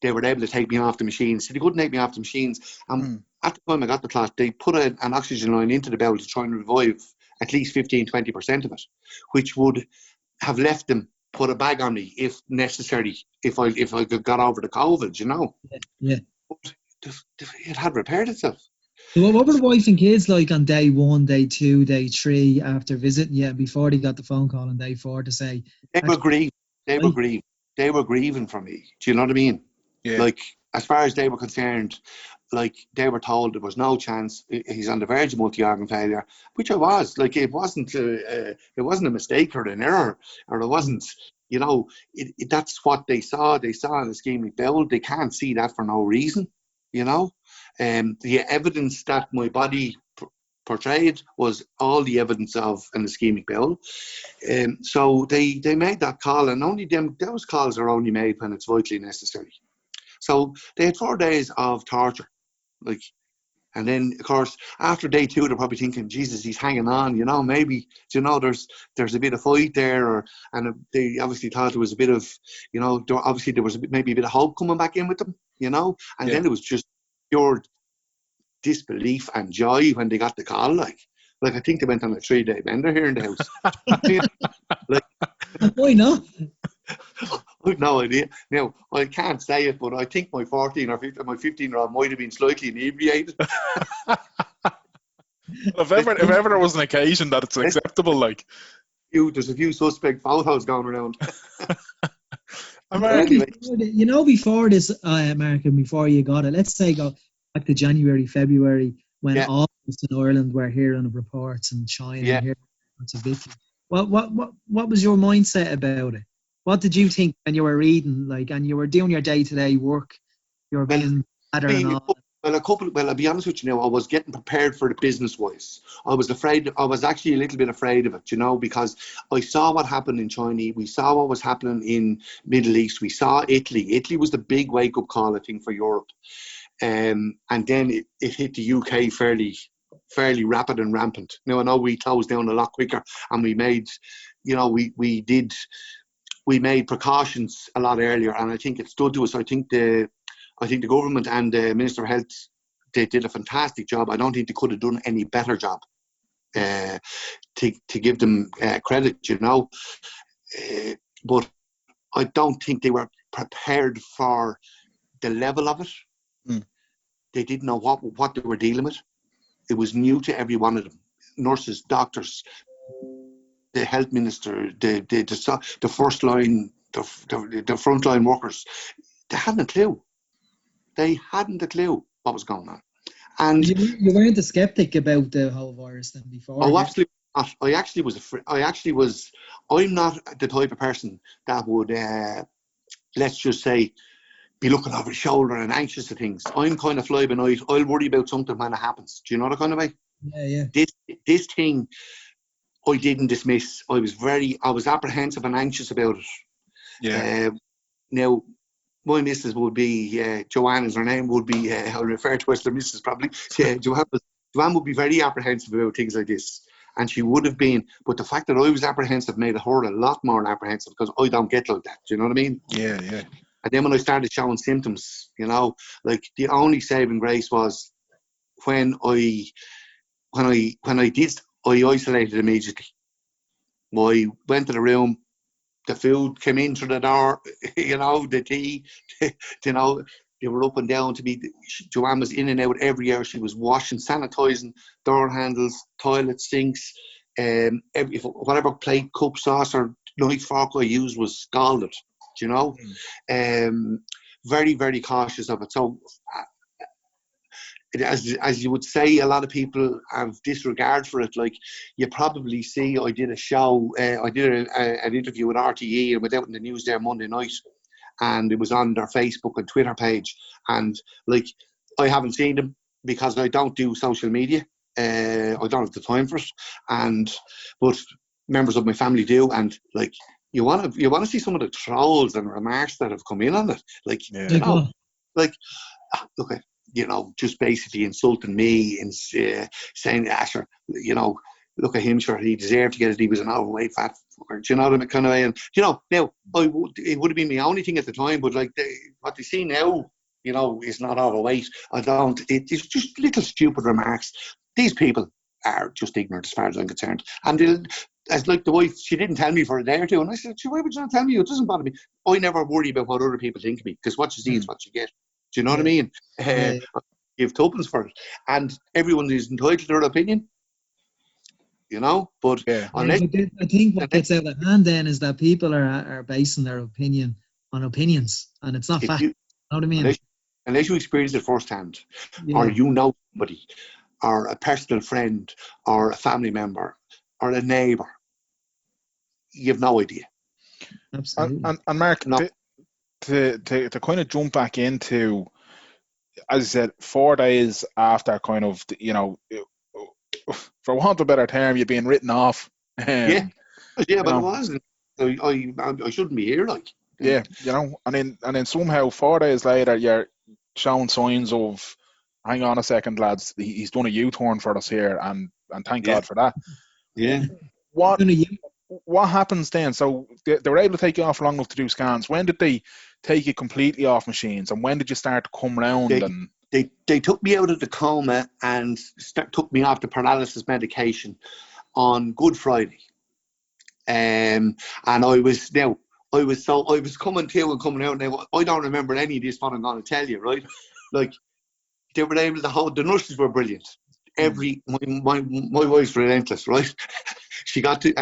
they were able to take me off the machines. So they couldn't take me off the machines. And at the time I got the clot, they put an oxygen line into the bowel to try and revive at least 15-20% of it, which would have left them put a bag on me if necessary, if I got over the COVID, you know. Yeah. But it had repaired itself. So what were the wife and kids like on day 1, day 2, day 3 after visiting you before they got the phone call on day 4 to say... They were grieving. They were grieving for me. Do you know what I mean? Yeah. Like, as far as they were concerned, like they were told there was no chance. He's on the verge of multi-organ failure, which I was. Like it wasn't a mistake or an error, or it wasn't. You know, that's what they saw. They saw an ischemic bowel. They can't see that for no reason. You know, the evidence that my body portrayed was all the evidence of an ischemic bowel. So they made that call, and only those calls are only made when it's vitally necessary. So they had 4 days of torture, like, and then of course after day 2 they're probably thinking, Jesus, he's hanging on, you know, maybe, you know, there's a bit of fight there, and they obviously thought there was a bit of, you know, there was maybe a bit of hope coming back in with them, you know, and then it was just pure disbelief and joy when they got the call. Like I think they went on a 3-day bender here in the house. Like, why not? I've no idea. Now, I can't say it, but I think my 14 or 15, my 15-year-old might have been slightly inebriated. If ever there was an occasion that it's acceptable, like, there's a few suspect photos going around. Before this, Mark, and before you got it, let's say go back to January, February, when all of us in Ireland were hearing of reports and China and hearing reports of Italy. What was your mindset about it? What did you think when you were reading, like, and you were doing your day-to-day work? You were being better and all. Well, I'll be honest with you now, I was getting prepared for it business-wise. I was actually a little bit afraid of it, you know, because I saw what happened in China. We saw what was happening in Middle East. We saw Italy. Italy was the big wake-up call, I think, for Europe. And then it hit the UK fairly rapid and rampant. Now, I know we closed down a lot quicker, and we made, you know, we made precautions a lot earlier, and I think it stood to us. I think the government and the Minister of Health, they did a fantastic job. I don't think they could have done any better job, to give them credit, you know. But I don't think they were prepared for the level of it. They didn't know what they were dealing with. It was new to every one of them. Nurses, doctors, the health minister, the first line, the front line workers. They hadn't a clue. They hadn't a clue what was going on. And you weren't a skeptic about the whole virus then before? Oh, absolutely not. I actually was afraid. I'm not the type of person that would, let's just say, be looking over his shoulder and anxious of things. I'm kind of fly by night. I'll worry about something when it happens. Do you know the kind of way? Yeah. This thing, I didn't dismiss. I was apprehensive and anxious about it. Yeah. Now, my missus would be, Joanne is her name, would be, I'll refer to her as the missus probably. Joanne would be very apprehensive about things like this. And she would have been, but the fact that I was apprehensive made her a lot more apprehensive, because I don't get like that. Do you know what I mean? Yeah. And then when I started showing symptoms, you know, like the only saving grace was when I isolated immediately. I went to the room, the food came in through the door, you know, the tea, you know, they were up and down to me. Joanne was in and out every hour. She was washing, sanitizing door handles, toilet sinks, whatever plate, cup, sauce or knife, fork I used was scalded, you know. Very, very cautious of it. So, as you would say, a lot of people have disregard for it. Like, you probably see, I did a show, I did an interview with RTE, and went out in the news there Monday night, and it was on their Facebook and Twitter page. And like, I haven't seen them because I don't do social media. I don't have the time for it. But members of my family do, and like, you want to see some of the trolls and remarks that have come in on it. Like, you know, like, look at, you know, just basically insulting me and saying, Asher, you know, look at him, sure, he deserved to get it. He was an overweight fat fucker. Do you know what I mean? Kind of way. And, you know, now, it would have been my only thing at the time, but like, what they see now, you know, is not overweight. It's just little stupid remarks. These people are just ignorant as far as I'm concerned. And as like the wife, she didn't tell me for a day or two. And I said, why would you not tell me? It doesn't bother me. I never worry about what other people think of me, because what you see is what you get. Do you know what I mean? You have tuppence for it. And everyone is entitled to their opinion, you know? But I think what gets out of hand then is that people are basing their opinion on opinions, and it's not fact. You know what I mean? unless you experience it firsthand, Yeah. or you know somebody, or a personal friend, or a family member, or a neighbour, you have no idea. Absolutely. And Mark, No. to kind of jump back into, as I said, 4 days after kind of, for want of a better term, you're being written off. Yeah, but You it know, wasn't. I shouldn't be here, like. yeah, and then somehow 4 days later you're showing signs of, hang on a second, lads, he's done a U-turn for us here, and thank Yeah, God for that. yeah. What Gonna you- what happens then? So they were able to take you off long enough to do scans. When did they take you completely off machines, and when did you start to come round? And They took me out of the coma and took me off the paralysis medication on Good Friday. And I was coming to and coming out. Now I don't remember any of this. What I'm going to tell you, right? Like, they were able to hold. The nurses were brilliant. My wife's relentless, right? she got to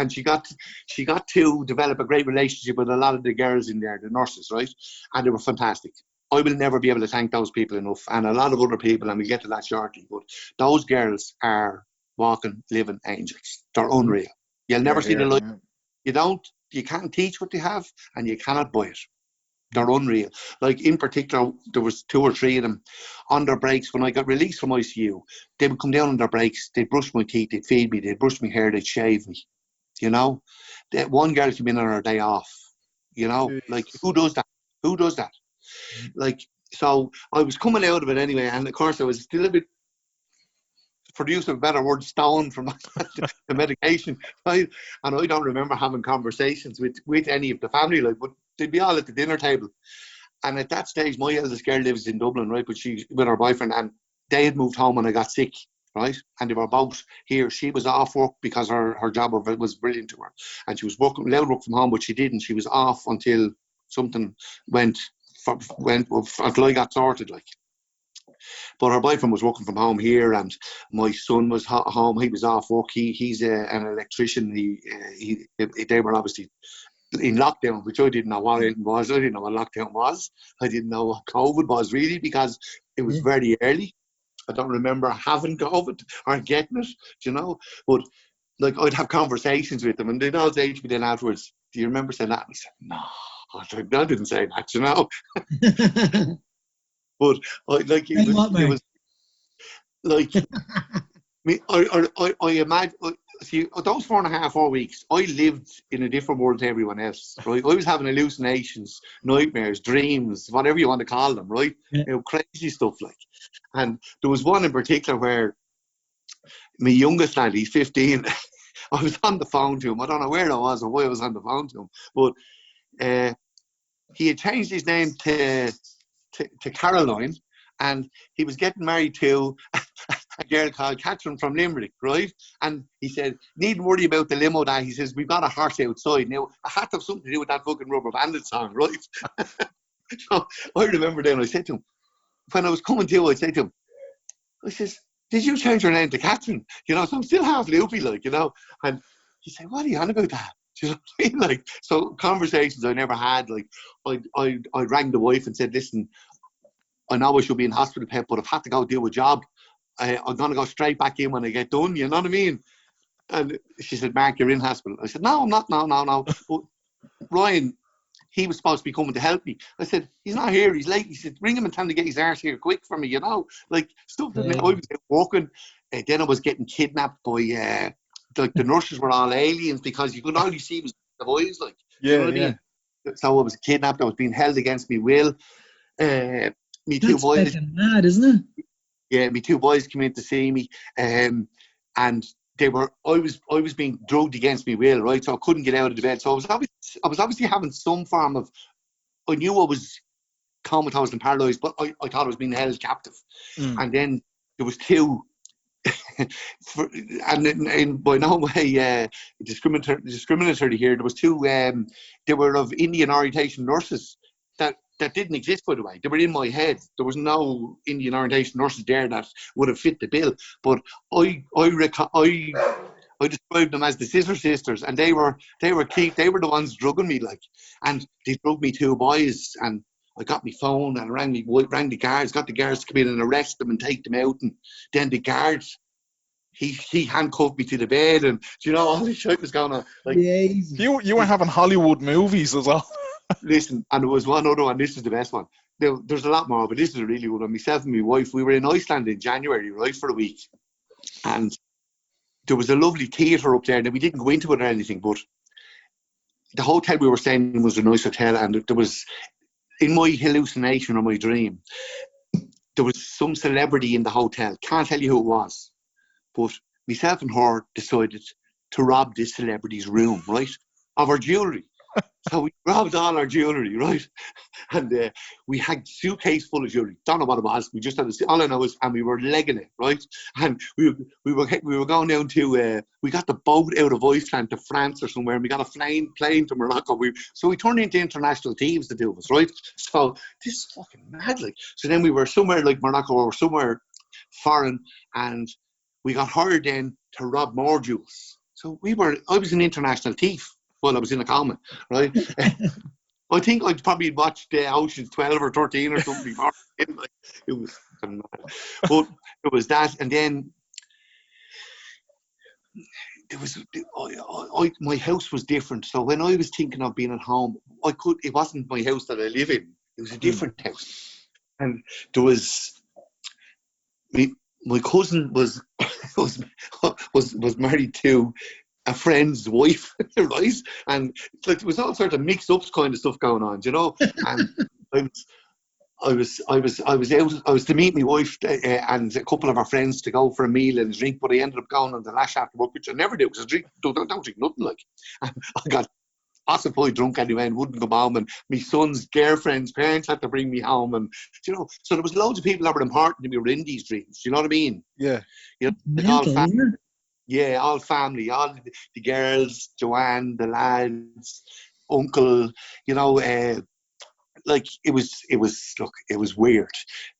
develop a great relationship with a lot of the girls in there, the nurses, right? And they were fantastic. I will never be able to thank those people enough, and a lot of other people, and we'll get to that shortly. But those girls are walking, living angels. They're unreal. You'll never see the like. You can't teach what they have, and you cannot buy it. They're unreal. Like, in particular, there was 2 or 3 of them on their breaks. When I got released from ICU, they would come down on their breaks, they'd brush my teeth, they'd feed me, they'd brush my hair, they'd shave me. One girl came in on her day off. Like, who does that? Like, so I was coming out of it anyway, and of course I was still a bit, produce a better word, stoned from the medication, right? And I don't remember having conversations with any of the family, like, but they'd be all at the dinner table. And at that stage, my eldest girl lives in Dublin, right? But she's with her boyfriend, and they had moved home when I got sick, right? And they were both here. She was off work because her job was brilliant to her, and she was allowed to work from home, but she didn't. She was off until something went until I got sorted, like. But her boyfriend was working from home here, and my son was home. He was off work. He's an electrician. They were obviously in lockdown, which I didn't know what it was. I didn't know what lockdown was. I didn't know what COVID was, really, because it was very early. I don't remember having COVID or getting it, But, like, I'd have conversations with them, and they'd all say to me then afterwards, "Do you remember saying that?" And I said, "No, I didn't say that, But it was like, I imagine. See, those 4 weeks, I lived in a different world to everyone else, right? I was having hallucinations, nightmares, dreams, whatever you want to call them, right? Yeah. Crazy stuff, like. And there was one in particular where my youngest lad, he's 15, I was on the phone to him. I don't know where I was or why I was on the phone to him, but he had changed his name to Caroline, and he was getting married to a girl called Catherine from Limerick, right? And he said, "Needn't worry about the limo, Dad." He says, "We've got a horse outside." Now, I had to have something to do with that fucking Rubber Bandit song, right? So I remember then I said to him, when I was coming to, I said to him, I says, "Did you change your name to Catherine?" So I'm still half loopy, like, And he said, "What are you on about that?" Do you know what I mean? Like, so conversations I never had. Like, I rang the wife and said, "Listen, I know I should be in hospital, Pep, but I've had to go do a job. I'm going to go straight back in when I get done," you know what I mean? And she said, "Mark, you're in hospital." I said, "No, I'm not, no. But Ryan, he was supposed to be coming to help me." I said, "He's not here, he's late." He said, "Ring him and tell him to get his arse here quick for me," like stuff that I was walking. Then I was getting kidnapped by, like, the nurses were all aliens because you could only see was the boys, like, you know what I mean? So I was kidnapped, I was being held against my will. Me two boys. That's mad, isn't it? Yeah, me 2 boys came in to see me, and they were. I was being drugged against my will, right? So I couldn't get out of the bed. So I was obviously having some form of. I knew I was comatose and paralysed, but I thought I was being held captive. And then there was 2, and by no way discriminatory here. There was 2. They were of Indian orientation nurses that didn't exist, by the way. They were in my head. There was no Indian orientation nurses there that would have fit the bill. But I described them as the Scissor Sisters, and they were key. They were the ones drugging me, like, and they drugged me 2 boys, and I got my phone and rang the guards, got the guards to come in and arrest them and take them out. And then the guards, he handcuffed me to the bed, and all this shit was going on. Like, you were having Hollywood movies as well. Listen, and there was one other one. This is the best one. There's a lot more, but this is a really good one. Myself and my wife, we were in Iceland in January, right, for a week. And there was a lovely theatre up there. Now, we didn't go into it or anything, but the hotel we were staying in was a nice hotel. And there was, in my hallucination or my dream, there was some celebrity in the hotel. Can't tell you who it was. But myself and her decided to rob this celebrity's room, right, of her jewellery. So we robbed all our jewellery, right? And we had a suitcase full of jewellery. Don't know what it was. We just had all I know is, and we were legging it, right? And we were going down to, we got the boat out of Iceland to France or somewhere, and we got a plane to Morocco. So we turned into international thieves, the two of us, right? So this is fucking mad, like. So then we were somewhere like Morocco or somewhere foreign, and we got hired then to rob more jewels. So I was an international thief. Well, I was in a coma, right? I think I'd probably watched Ocean's 12 or 13 or something before. It was mad. But it was that, and then there was my house was different. So when I was thinking of being at home, it wasn't my house that I live in. It was a different house, and there was my cousin was married to a friend's wife, right? And like there was all sorts of mix-ups kind of stuff going on, And I was to meet my wife and a couple of our friends to go for a meal and a drink, but I ended up going on the lash after work, which I never do because I don't drink nothing like. And I got ossified drunk anyway and wouldn't come home, and my son's girlfriend's parents had to bring me home, and so there was loads of people that were important to me were in these dreams. You know what I mean? Yeah. Like all family. Yeah, all family, all the girls, Joanne, the lads, uncle, like it was weird.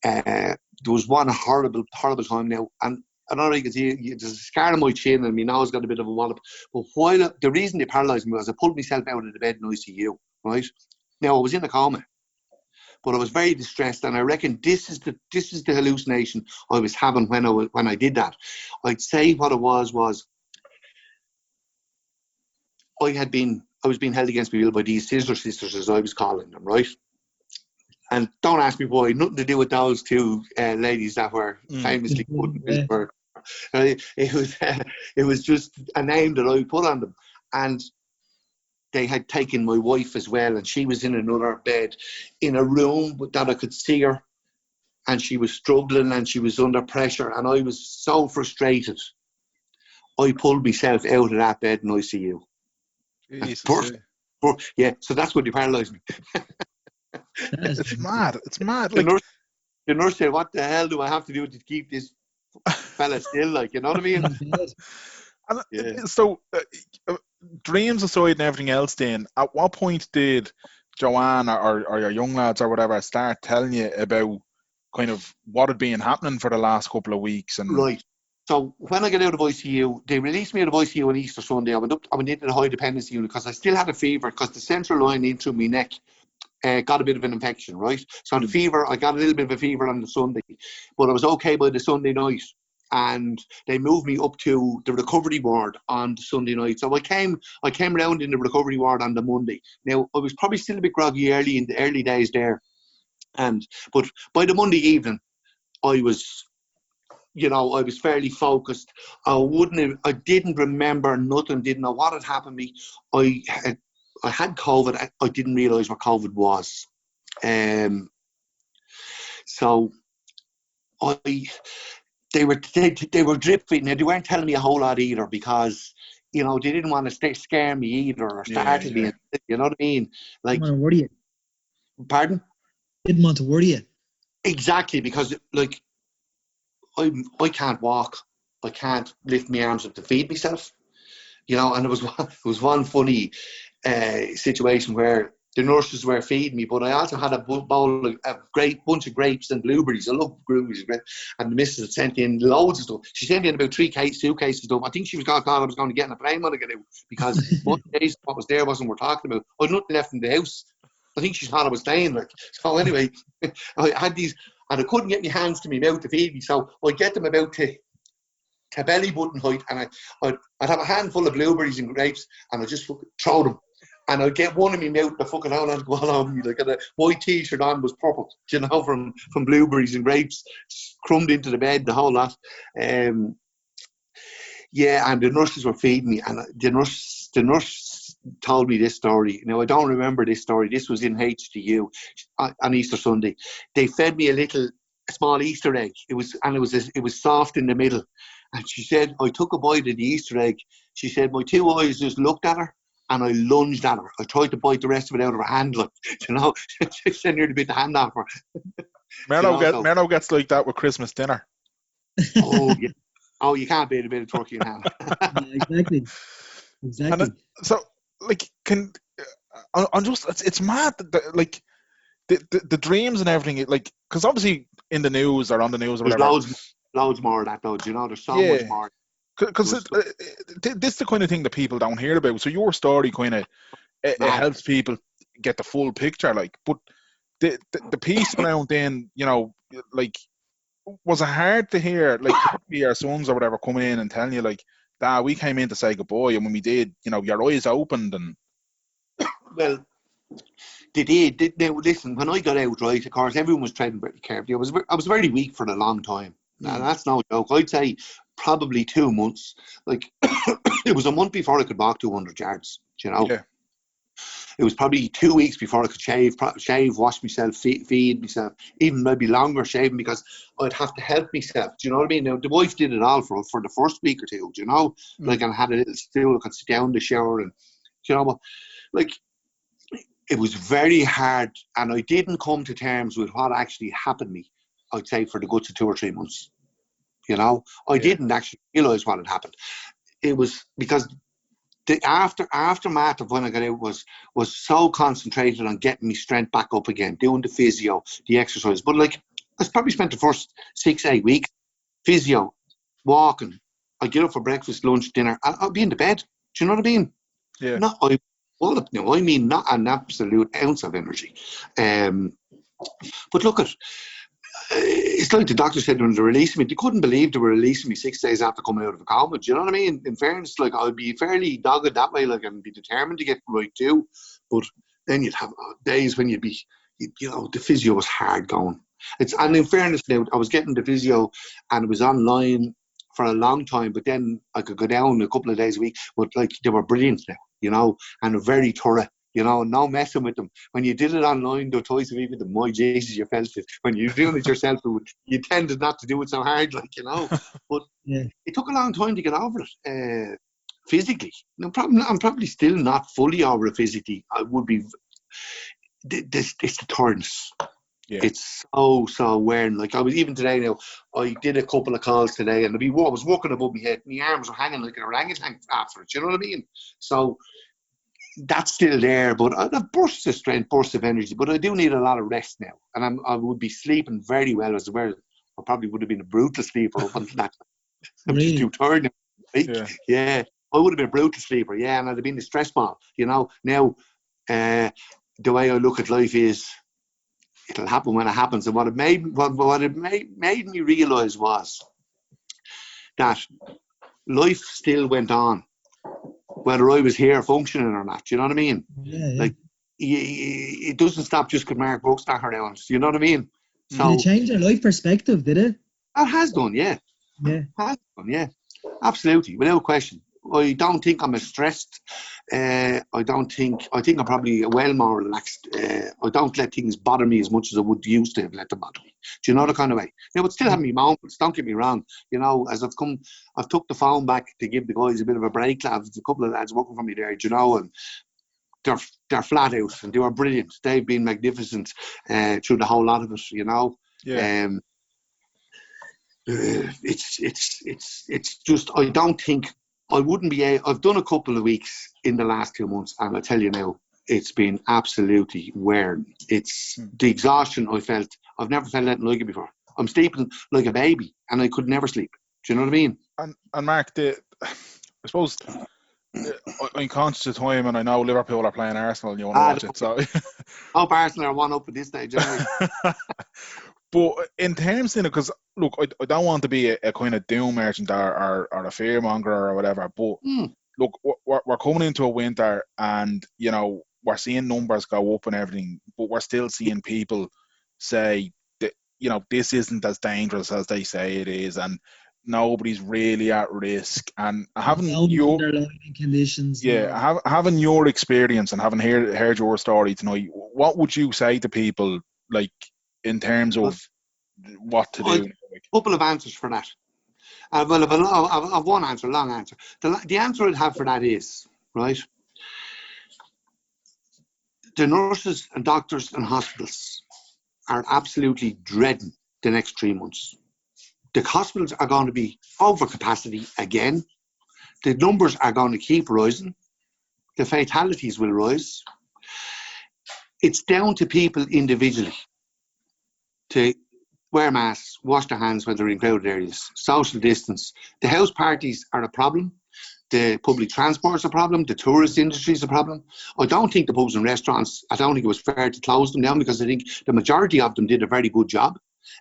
There was one horrible time now, and I don't know, you can see there's a scar on my chin and my nose got a bit of a wallop. But the reason they paralysed me was I pulled myself out of the bed in ICU, right? Now I was in a coma, but I was very distressed, and I reckon this is the hallucination I was having when I did that. I'd say what it was I was being held against my will by these scissor sisters, as I was calling them, right? And don't ask me why, nothing to do with those two ladies that were famously good. It was just a name that I put on them, and they had taken my wife as well, and she was in another bed in a room that I could see her, and she was struggling and she was under pressure, and I was so frustrated. I pulled myself out of that bed in ICU. Yeah, so that's when they paralysed me. It's mad. It's mad. The nurse said, "What the hell do I have to do to keep this fella still?" Like, you know what I mean? And so, dreams aside and everything else, then, at what point did Joanne or your young lads or whatever start telling you about kind of what had been happening for the last couple of weeks? And right. So when I got out of ICU, they released me out of ICU on Easter Sunday. I went into the high dependency unit because I still had a fever because the central line in through my neck got a bit of an infection, right? So the fever, I got a little bit of a fever on the Sunday, but I was okay by the Sunday night. And they moved me up to the recovery ward on the Sunday night. So I came around in the recovery ward on the Monday. Now, I was probably still a bit groggy in the early days there. But by the Monday evening, I was fairly focused. I didn't remember nothing, didn't know what had happened to me. I had COVID. I didn't realise what COVID was. So they were drip feeding. Now, they weren't telling me a whole lot either because, they didn't want to scare me either or startle me. You know what I mean? Like, didn't want to worry you. Pardon? Didn't want to worry you. Exactly, because like I can't walk. I can't lift my arms up to feed myself. And it was one funny situation where the nurses were feeding me, but I also had a bowl of a great bunch of grapes and blueberries. I love blueberries, and the missus had sent in loads of stuff. She sent in about 3 suitcases of stuff. I think she was going to thought I was going to get in a plane when I get out because one days what was there wasn't worth talking about. I had nothing left in the house. I think she thought I was staying. Like, so anyway, I had these, and I couldn't get my hands to my mouth to feed me, so I'd get them about to belly button height, and I'd have a handful of blueberries and grapes, and I'd just fucking throw them. And I'd get one in my mouth, the fucking hell, I'd go all over me. Like, and my t-shirt on was purple, you know, from blueberries and grapes, crumbed into the bed, the whole lot. Yeah, and the nurses were feeding me, and the nurse told me this story. Now, I don't remember this story. This was in HDU on Easter Sunday. They fed me a small Easter egg. It was soft in the middle. And she said, I took a bite of the Easter egg. She said, my two eyes just looked at her, and I lunged at her. I tried to bite the rest of it out of her hand, like, you know. She said nearly bit the hand off her. Merno gets like that with Christmas dinner. Oh, yeah. Oh, you can't beat a bit of turkey in hand. Exactly. And so, like, I'm just, it's mad that, like, the dreams and everything, like, because obviously in the news or on the news or There's whatever. loads more of that, though. Do you know? There's so much more. Because this is the kind of thing that people don't hear about. So your story kind of it helps people get the full picture. Like, but the piece around then, you know, like, was it hard to hear, like, your sons or whatever come in and telling you, like, Dad, we came in to say goodbye, and when we did, you know, your eyes opened and. Well, they did. Now, listen, when I got out, right, of course, everyone was treading very carefully. I was very weak for a long time. And that's no joke. I'd say probably 2 months. Like, it was a month before I could walk 200 yards, you know. Yeah. It was probably 2 weeks before I could shave, wash myself, feed myself, even maybe longer shaving, because I'd have to help myself. Do you know what I mean? Now, the wife did it all for the first week or two, do you know? Like, I had a little stool, I could sit down in the shower, and, you know, like, it was very hard, and I didn't come to terms with what actually happened to me, I'd say, for the guts of 2 or 3 months. You know, I didn't actually realise what had happened. It was because the aftermath of when I got out was so concentrated on getting my strength back up again, doing the physio, the exercise. But, like, I probably spent the first 6-8 weeks physio, walking. I'd get up for breakfast, lunch, dinner. I'd be in the bed. Do you know what I mean? Yeah. I mean, not an absolute ounce of energy. But look at. It's like the doctor said when they were releasing me, they couldn't believe they were releasing me 6 days after coming out of a coma. Do you know what I mean? In fairness, like, I'd be fairly dogged that way, like, and be determined to get right too. But then you'd have days when you know, the physio was hard going. And in fairness, now, I was getting the physio and it was online for a long time, but then I could go down a couple of days a week. But, like, they were brilliant now, you know, and very thorough. You know, no messing with them. When you did it online, though, twice a week with them, my Jesus, you felt it. When you're doing it yourself, you tended not to do it so hard, like, you know. But it took a long time to get over it physically. No problem. I'm probably still not fully over it physically. I would be. It's the tiredness. Yeah. It's so wearing. Like, I was even today. Now, I did a couple of calls today, and I was walking above my head. My arms were hanging like an orangutan after it. You know what I mean? So. That's still there, but I've bursts of strength, bursts of energy, but I do need a lot of rest now. And I would be sleeping very well as well. I probably would have been a brutal sleeper up until that. I'm just too tired now. Yeah. I would have been a brutal sleeper, and I'd have been a stress ball, you know. Now, the way I look at life is, it'll happen when it happens. And what it made me realise was that life still went on, whether I was here functioning or not. Do you know what I mean? Yeah. Like, it doesn't stop just because Mark Burke's not around. Do you know what I mean? So, did it change your life perspective, did it? It has done, yeah. Absolutely, without question. I don't think I'm as stressed. I think I'm probably well more relaxed. I don't let things bother me as much as I would used to have let them bother me. Do you know the kind of way? Now, but still have me moments, don't get me wrong. You know, as I've took the phone back to give the guys a bit of a break, lads. There's a couple of lads working for me there, do you know, and they're flat out and they were brilliant. They've been magnificent through the whole lot of it, you know. Yeah. It's just, I don't think I wouldn't be. I've done a couple of weeks in the last 2 months, and I tell you now, it's been absolutely wearing. It's the exhaustion I felt. I've never felt anything like it before. I'm sleeping like a baby, and I could never sleep. Do you know what I mean? And Mark, I suppose I'm conscious of time, and I know Liverpool are playing Arsenal, and you want to Ah, watch it. So, hope Arsenal are one up at this stage anyway. but in terms of, because look, I don't want to be a kind of doom merchant or a fear monger or whatever. But Hmm. look, we're coming into a winter, and we're seeing numbers go up and everything, but we're still seeing people say that this isn't as dangerous as they say it is, and nobody's really at risk. And having No your underlying conditions. No. having your experience and having heard your story tonight, what would you say to people, like, in terms of what to do? A couple of answers for that. Well, I've one answer, long answer. The answer I'd have for that is, right, the nurses and doctors and hospitals are absolutely dreading the next 3 months. The hospitals are going to be over capacity again. The numbers are going to keep rising. The fatalities will rise. It's down to people individually to wear masks, wash their hands when they're in crowded areas, social distance. The house parties are a problem. The public transport is a problem. The tourist industry is a problem. I don't think the pubs and restaurants, I don't think it was fair to close them down, because I think the majority of them did a very good job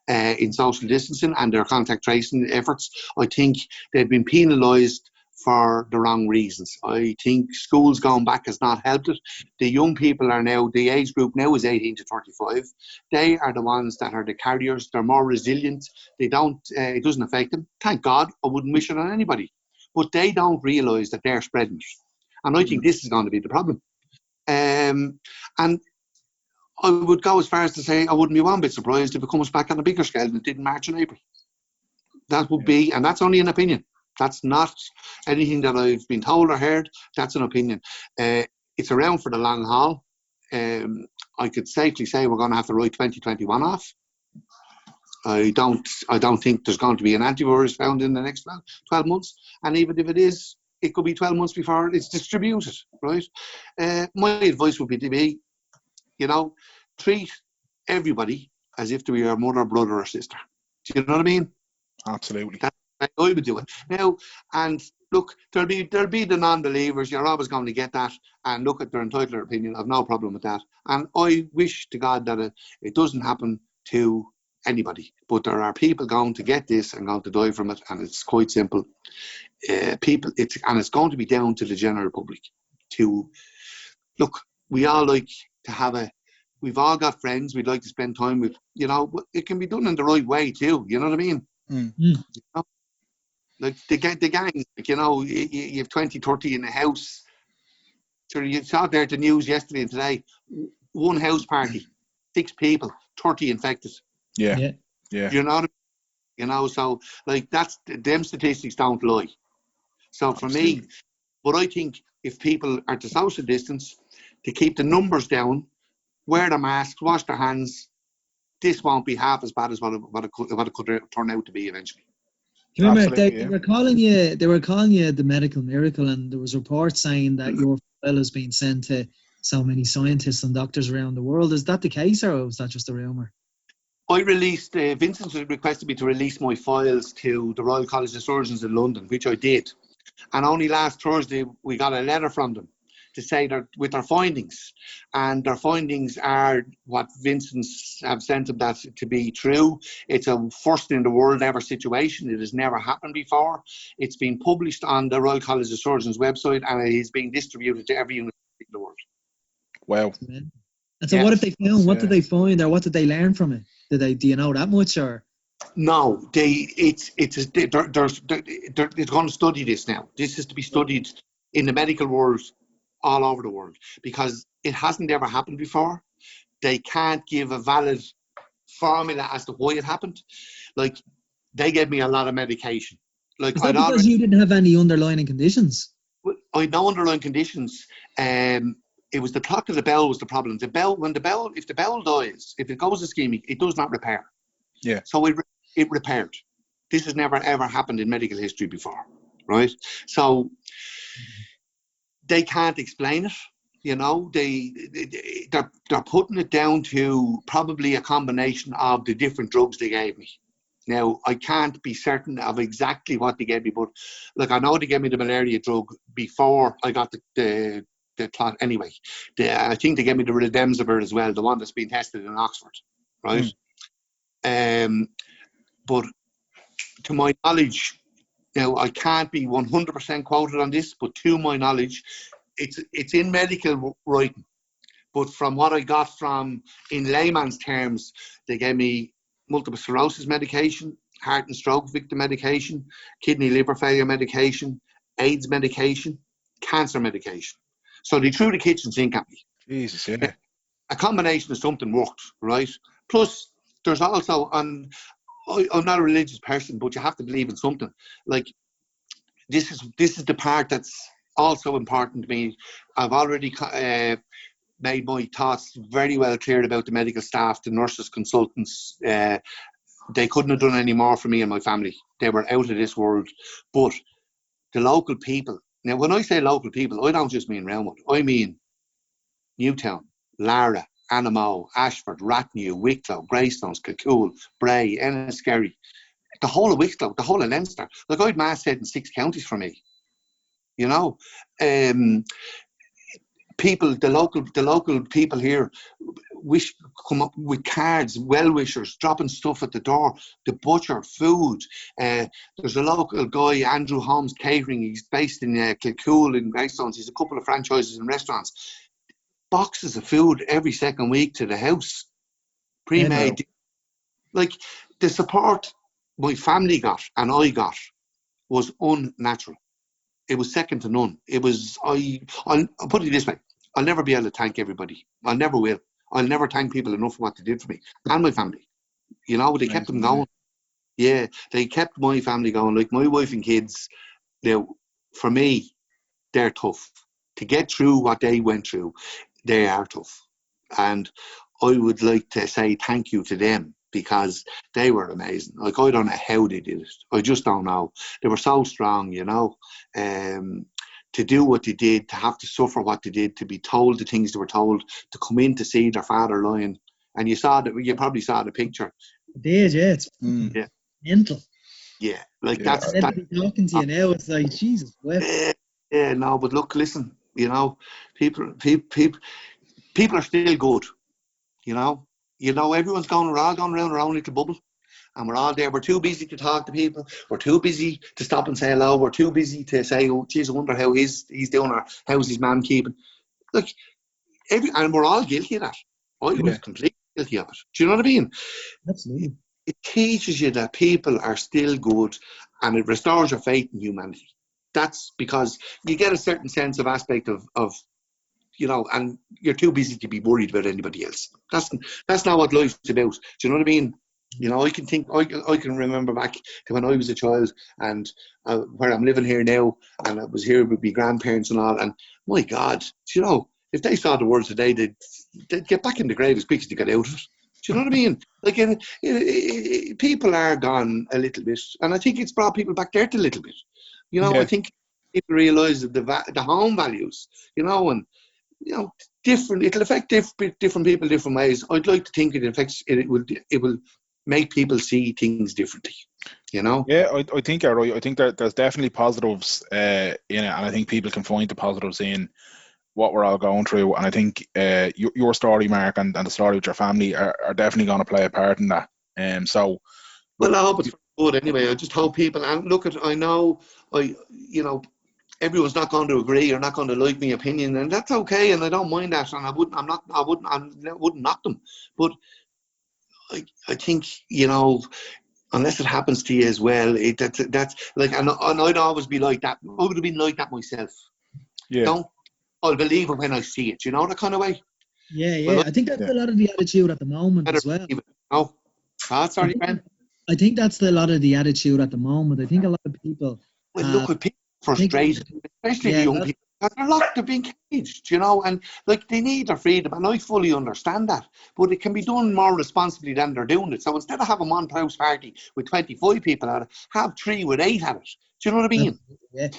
in social distancing and their contact tracing efforts. I think they've been penalised for the wrong reasons. I think schools going back has not helped it. The young people are now, the age group now is 18 to 35. They are the ones that are the carriers. They're more resilient. They don't, it doesn't affect them. Thank God. I wouldn't wish it on anybody. But they don't realise that they're spreading it. And I think this is going to be the problem. And I would go as far as to say I wouldn't be one bit surprised if it comes back on a bigger scale than it did in March and April. That would be, and that's only an opinion. That's not anything that I've been told or heard. That's an opinion. It's around for the long haul. I could safely say we're going to have to write 2021 off. I don't think there's going to be an antivirus found in the next 12 months. And even if it is, it could be 12 months before it's distributed, right? My advice would be to be, treat everybody as if they were your mother, brother, or sister. Do you know what I mean? Absolutely. That's how I would do it. Now, and look, there'll be the non-believers. You're always going to get that. And look, at their entitled opinion. I've no problem with that. And I wish to God that it doesn't happen to anybody. But there are people going to get this and going to die from it. And it's quite simple. It's going to be down to the general public to look. We all like to have we've all got friends we'd like to spend time with. It can be done in the right way too. You know what I mean? Like the gangs, you have 20, 30 in a house. So you saw there the news yesterday and today, one house party, 6 people, 30 infected. Yeah. So like them statistics don't lie. So for me, but I think if people are to social distance, to keep the numbers down, wear the masks, wash their hands, this won't be half as bad as what it could turn out to be eventually. Remember, they were calling you the medical miracle, and there was reports saying that your file has been sent to so many scientists and doctors around the world. Is that the case, or was that just a rumour? I released, Vincent requested me to release my files to the Royal College of Surgeons in London, which I did. And only last Thursday, we got a letter from them to say that with their findings. And their findings are what Vincent's have sent them that to be true. It's a first in the world ever situation. It has never happened before. It's been published on the Royal College of Surgeons website, and it is being distributed to every university in the world. Wow. And so what if they found? What did they find, or what did they learn from it? Do you know that much, or? No, they're going to study this now. This is to be studied in the medical world all over the world, because it hasn't ever happened before. They can't give a valid formula as to why it happened. Like, they gave me a lot of medication. Like, is that because you didn't have any underlying conditions? I had no underlying conditions. It was the clock of the bell was the problem. If the bell dies, if it goes ischemic, it does not repair. Yeah. So it repaired. This has never ever happened in medical history before, right? So they can't explain it. They're putting it down to probably a combination of the different drugs they gave me. Now, I can't be certain of exactly what they gave me, but like I know they gave me the malaria drug before I got the clot anyway. I think they gave me the Remdesivir as well, the one that's been tested in Oxford, right? But to my knowledge, now I can't be 100% quoted on this, but to my knowledge, it's in medical writing. But from what I got from, in layman's terms, they gave me multiple sclerosis medication, heart and stroke victim medication, kidney liver failure medication, AIDS medication, cancer medication. So they threw the kitchen sink at me. Jesus, yeah. A combination of something worked, right? Plus, there's also, and I'm not a religious person, but you have to believe in something. Like, this is the part that's also important to me. I've already made my thoughts very well clear about the medical staff, the nurses, consultants. They couldn't have done any more for me and my family. They were out of this world. But the local people, now when I say local people, I don't just mean Roundwood. I mean Newtown, Lara, Anamo, Ashford, Rathnew, Wicklow, Greystones, Kilcool, Bray, Enniskerry, the whole of Wicklow, the whole of Leinster. Like, I'd masthead in 6 counties for me. You know, people, the local people here come up with cards, well-wishers, dropping stuff at the door, the butcher, food. There's a local guy, Andrew Holmes Catering. He's based in Kilcool in Greystones. He's a couple of franchises and restaurants. Boxes of food every second week to the house, pre-made. Like, the support my family got and I got was unnatural. It was second to none. It was, I'll put it this way, I'll never be able to thank everybody. I never will. I'll never thank people enough for what they did for me and my family. You know, they kept them going. Yeah, they kept my family going. Like, my wife and kids, for me, they're tough. To get through what they went through, they are tough. And I would like to say thank you to them, because they were amazing. Like, I don't know how they did it. I just don't know. They were so strong, you know. To do what they did, to have to suffer what they did, to be told the things they were told, to come in to see their father lying. And you probably saw the picture. It did, yeah. It's mental. Yeah, like that's talking to you now. It's like, Jesus, yeah, no, but look, listen, you know, people are still good, you know. You know, we're all going around our own little bubble, and we're all there. We're too busy to talk to people. We're too busy to stop and say hello. We're too busy to say, oh, geez, I wonder how he's doing, or how's his man keeping. Look, and we're all guilty of that. I was completely guilty of it. Do you know what I mean? Absolutely. It teaches you that people are still good, and it restores your faith in humanity. That's because you get a certain sense of aspect of you know, and you're too busy to be worried about anybody else. That's not what life's about. Do you know what I mean? You know, I can remember back to when I was a child, and where I'm living here now, and I was here with my grandparents and all, and my God, you know, if they saw the world today, they'd get back in the grave as quick as they got out of it. Do you know what I mean? Like, people are gone a little bit, and I think it's brought people back there a little bit. You know, I think people realise the home values, you know, and, you know, it'll affect different people different ways. I'd like to think it will make people see things differently, you know. Yeah, I think you're right. I think that there's definitely positives in it, and I think people can find the positives in what we're all going through. And I think your story, Mark, and the story with your family are definitely going to play a part in that. Well, I hope it's good anyway. I just hope people, and look at, I know, you know, everyone's not going to agree or not going to like my opinion, and that's okay, and I don't mind that, and I wouldn't knock them. But I think, you know, unless it happens to you as well, that's like, and I'd always be like that. I would have been like that myself. Yeah. I'll believe it when I see it, you know, that kind of way. Yeah. Well, I think that's a lot of the attitude at the moment as well. Oh, sorry, Ben. I think that's a lot of the attitude at the moment. I think a lot of people. Well, look, with people frustrated, especially the young people. They're locked, they're being caged, you know, and like, they need their freedom, and I fully understand that, but it can be done more responsibly than they're doing it. So instead of having one house party with 25 people at it, have 3 with 8 at it. Do you know what I mean? Yeah.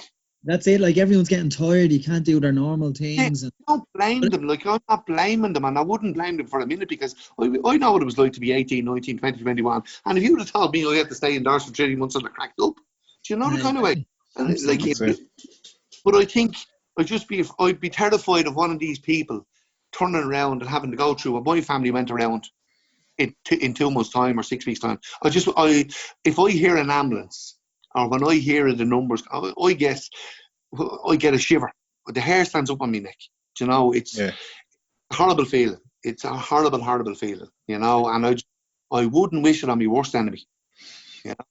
That's it. Like, everyone's getting tired. You can't do their normal Yeah, things. And don't blame them. Like, I'm not blaming them, and I wouldn't blame them for a minute, because I know what it was like to be 18, 19, 20, 21. And if you would have told me I had to stay indoors for 3 months, I'd have cracked up. Do you know the kind of way? And like, Absolutely. but I think I'd be terrified of one of these people turning around and having to go through what my family went around in 2 months' time or 6 weeks' time. If I hear an ambulance, or when I hear the numbers, I get a shiver. The hair stands up on my neck. Do you know, it's Yeah. a horrible feeling. It's a horrible, horrible feeling. You know, and I wouldn't wish it on my worst enemy.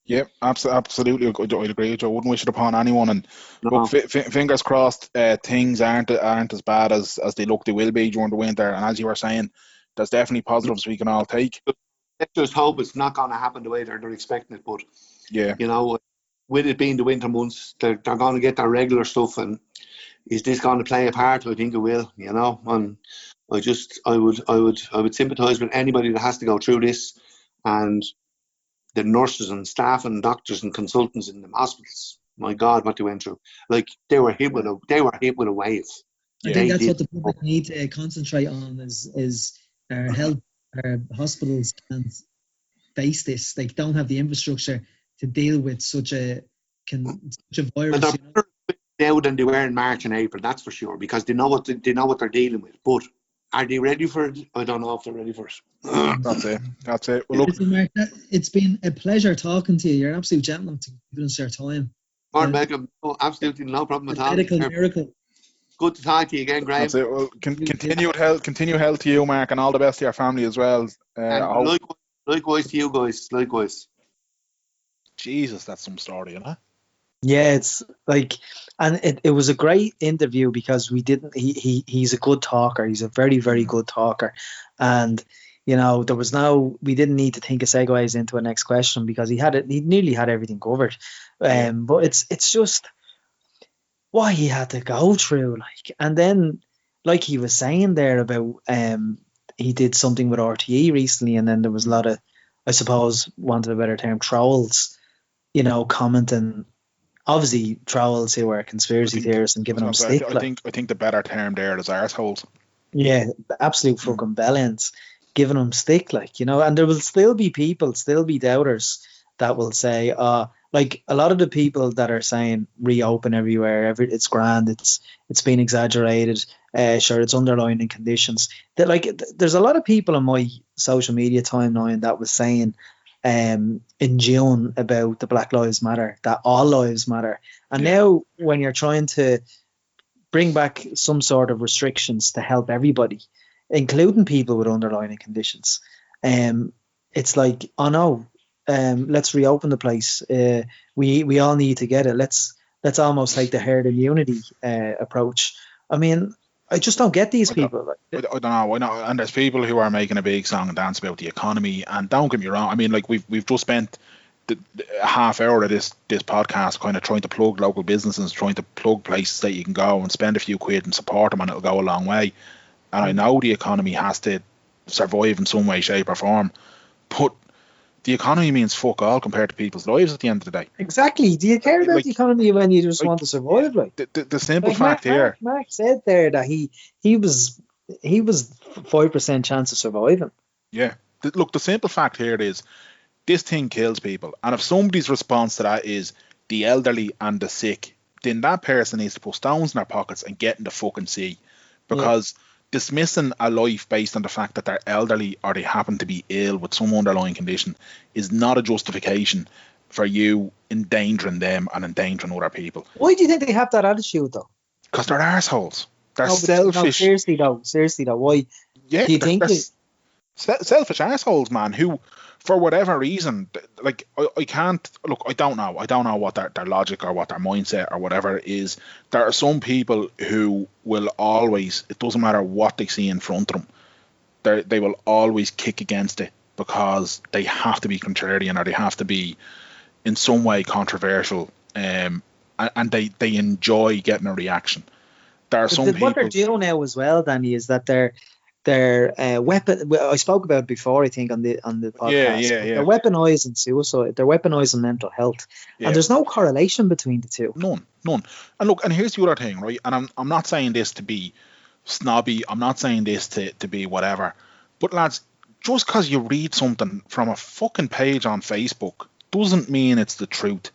Yeah, absolutely. I'd agree with you. I wouldn't wish it upon anyone. And No. look, fingers crossed, things aren't as bad as they look. They will be during the winter. And as you were saying, there's definitely positives we can all take. Let's just hope it's not going to happen the way they're expecting it. But, Yeah. you know, with it being the winter months, they're going to get their regular stuff. And is this going to play a part? I think it will, you know. And I would sympathise with anybody that has to go through this, and the nurses and staff and doctors and consultants in the hospitals. My God, what they went through! Like, they were hit with a wave. I think that's what the public need to concentrate on is our health, our hospitals can't face this. They don't have the infrastructure to deal with such a virus. They're better now than they were in March and April, that's for sure, because they know what they're dealing with. But are they ready for it? I don't know if they're ready for it. That's it. Well, look, Listen, Mark, it's been a pleasure talking to you. You're an absolute gentleman to give us your time. Mark Beckham, absolutely no problem at all. Medical miracle. Good to talk to you again, Graham. that's it. Well, continued health to you, Mark, and all the best to your family as well. And likewise to you guys. Likewise. Jesus, that's some story, you know. Yeah, it's like, and it was a great interview because he's a good talker. He's a very, very good talker. And, you know, we didn't need to think of segues into a next question because he nearly had everything covered. But it's just what he had to go through, like, and then, like he was saying there about, he did something with RTE recently, and then there was a lot of, I suppose, want of a better term, trolls, you know, commenting. Obviously, trolls who are conspiracy theorists and giving them stick. I think the better term there is arseholes. Yeah, absolute fucking bellends, giving them stick, like, you know. And there will still be doubters that will say, like a lot of the people that are saying reopen everywhere, it's grand, it's been exaggerated. Sure, it's underlying conditions. That, like, there's a lot of people on my social media timeline that was saying, in June, about the Black Lives Matter, that all lives matter. And now when you're trying to bring back some sort of restrictions to help everybody, including people with underlying conditions, it's like, oh no, let's reopen the place. We all need to get it. Let's almost take the herd immunity approach. I mean, I just don't get these people. I don't know. And there's people who are making a big song and dance about the economy. And don't get me wrong. I mean, like, we've just spent a half hour of this podcast kind of trying to plug local businesses, trying to plug places that you can go and spend a few quid and support them, and it'll go a long way. And I know the economy has to survive in some way, shape, or form, but the economy means fuck all compared to people's lives at the end of the day. Exactly. Do you care about the economy when you just want to survive? Like, the simple fact here. Mark said there that he was 5% chance of surviving. Yeah. Look, the simple fact here is this thing kills people, and if somebody's response to that is the elderly and the sick, then that person needs to put stones in their pockets and get in the fucking sea, because dismissing a life based on the fact that they're elderly or they happen to be ill with some underlying condition is not a justification for you endangering them and endangering other people. Why do you think they have that attitude, though? Because they're arseholes. They're selfish. No, seriously though. Why do you think selfish assholes, man, who, for whatever reason, like, I can't look. I don't know what their logic or what their mindset or whatever is. There are some people who will always, it doesn't matter what they see in front of them, they will always kick against it because they have to be contrarian or they have to be in some way controversial, and they enjoy getting a reaction. There are some people. What they're doing now as well, Danny, is that they're Their weapon. Well, I spoke about it before, I think, on the podcast. Yeah. They're weaponizing suicide. They're weaponizing mental health, Yeah. and there's no correlation between the two. None. And look, and here's the other thing, right? And I'm not saying this to be snobby. I'm not saying this to be whatever. But lads, just because you read something from a fucking page on Facebook doesn't mean it's the truth.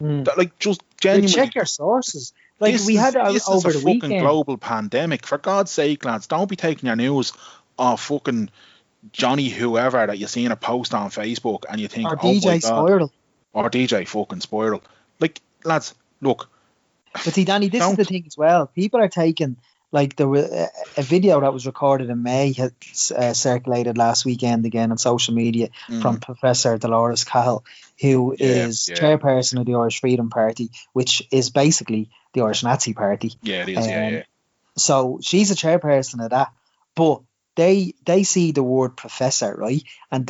That, like, just genuinely Check your sources. Like we had over the fucking weekend. Global pandemic. For God's sake, lads, don't be taking your news off fucking Johnny whoever that you see in a post on Facebook and you think, Or oh my DJ God, Spiral. or DJ fucking Spiral. Like, lads, look. But see, Danny, this is the thing as well. People are taking, like, there was a video that was recorded in May had circulated last weekend again on social media from Professor Dolores Cahill, who is chairperson of the Irish Freedom Party, which is basically the Irish Nazi Party. Yeah, it is. So she's a chairperson of that, but they see the word professor, right? And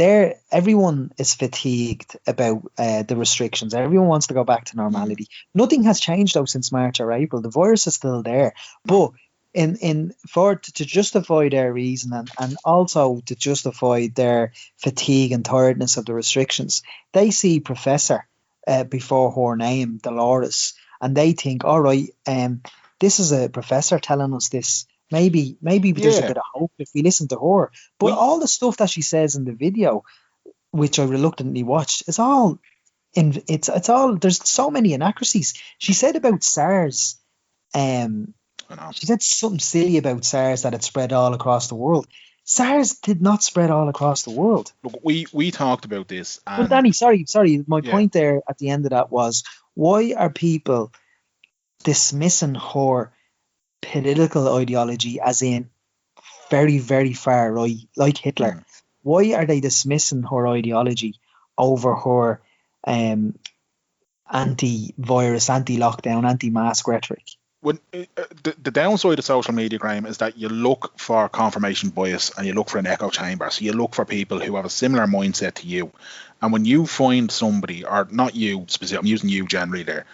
everyone is fatigued about the restrictions. Everyone wants to go back to normality. Nothing has changed though since March or April. The virus is still there, but to justify their reason and also to justify their fatigue and tiredness of the restrictions, they see professor before her name, Dolores, and they think, all right, this is a professor telling us this. Maybe there's a bit of hope if we listen to her. But all the stuff that she says in the video, which I reluctantly watched, it's all there's so many inaccuracies. She said about SARS, she said something silly about SARS, that it spread all across the world. SARS did not spread all across the world. Look, we talked about this. And but Danny, sorry. My point there at the end of that was, why are people dismissing her political ideology as in very, very far right, like Hitler? Why are they dismissing her ideology over her anti-virus, anti-lockdown, anti-mask rhetoric? When the downside of social media, Graham, is that you look for confirmation bias and you look for an echo chamber. So you look for people who have a similar mindset to you. And when you find somebody, or not you specifically, I'm using you generally there,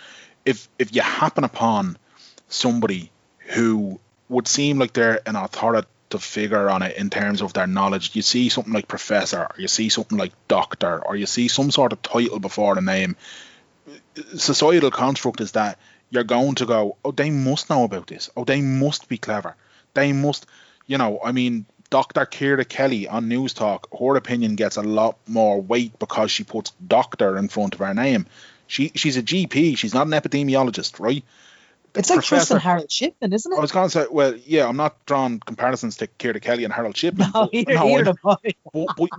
if you happen upon somebody who would seem like they're an authoritative figure on it in terms of their knowledge, you see something like professor, or you see something like doctor, or you see some sort of title before the name, societal construct is that you're going to go, oh, they must know about this. Oh, they must be clever. They must, Dr. Ciara Kelly on News Talk, her opinion gets a lot more weight because she puts doctor in front of her name. She's a GP. She's not an epidemiologist, right? It's like trusting Harold Shipman, isn't it? I was going to say, well, yeah, I'm not drawing comparisons to Ciara Kelly and Harold Shipman. But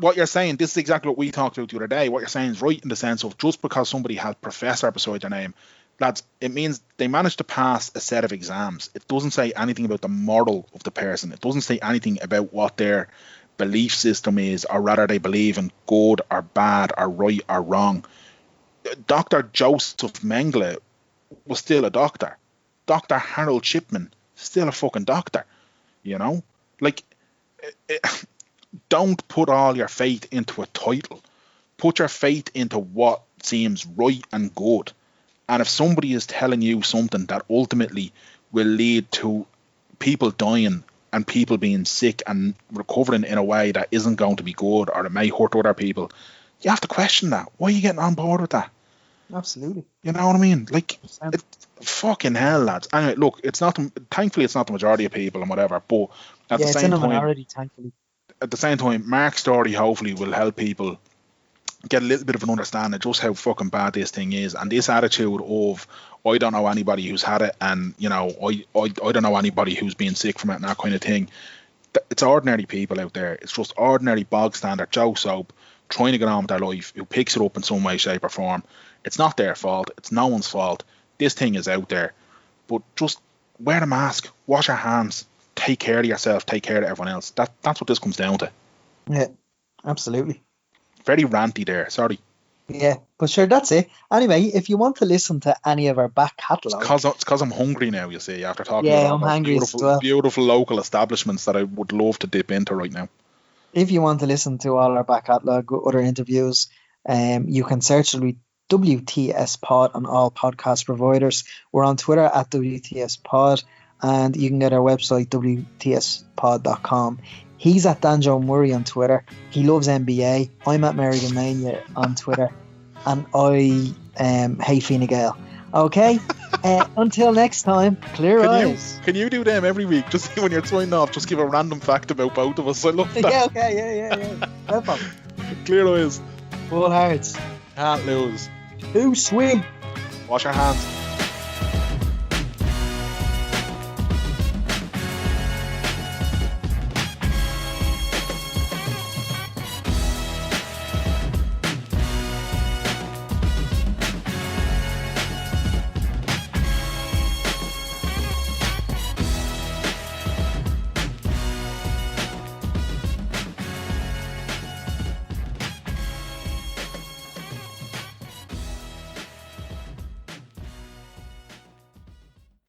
what you're saying, this is exactly what we talked about the other day. What you're saying is right in the sense of just because somebody has professor beside their name, lads, it means they managed to pass a set of exams. It doesn't say anything about the moral of the person. It doesn't say anything about what their belief system is, or rather they believe in good or bad or right or wrong. Dr. Joseph Mengele was still a doctor. Dr. Harold Shipman, still a fucking doctor. Like, don't put all your faith into a title. Put your faith into what seems right and good. And if somebody is telling you something that ultimately will lead to people dying and people being sick and recovering in a way that isn't going to be good, or it may hurt other people, you have to question that. Why are you getting on board with that? Absolutely. You know what I mean? Like, fucking hell, lads. Anyway, look, thankfully it's not the majority of people and whatever, but at the same time, minority, thankfully. At the same time, Mark's story hopefully will help people get a little bit of an understanding of just how fucking bad this thing is, and this attitude of, I don't know anybody who's had it, and I don't know anybody who's been sick from it, and that kind of thing. It's ordinary people out there. It's just ordinary bog standard Joe Soap trying to get on with their life, who picks it up in some way, shape or form. It's not their fault. It's no one's fault. This thing is out there, but just wear a mask, wash your hands, take care of yourself, take care of everyone else. That's what this comes down to. Yeah, absolutely. Very ranty there, sorry. Yeah, but sure, that's it. Anyway, if you want to listen to any of our back catalogue... It's because I'm hungry now, you see, after talking about I'm hungry beautiful local establishments that I would love to dip into right now. If you want to listen to all our back catalogue, other interviews, you can search WTSpod on all podcast providers. We're on Twitter at WTSpod, and you can get our website, WTSpod.com. He's at Danjo Murray on Twitter. He loves NBA. I'm at Merrigamania on Twitter. And I hate Fine Gael. Okay? Until next time, clear eyes. Can you do them every week? Just when you're signing off, just give a random fact about both of us. I love that. Yeah, okay, yeah. No problem. Clear eyes. Full hearts. Can't lose. Who swim? Wash your hands.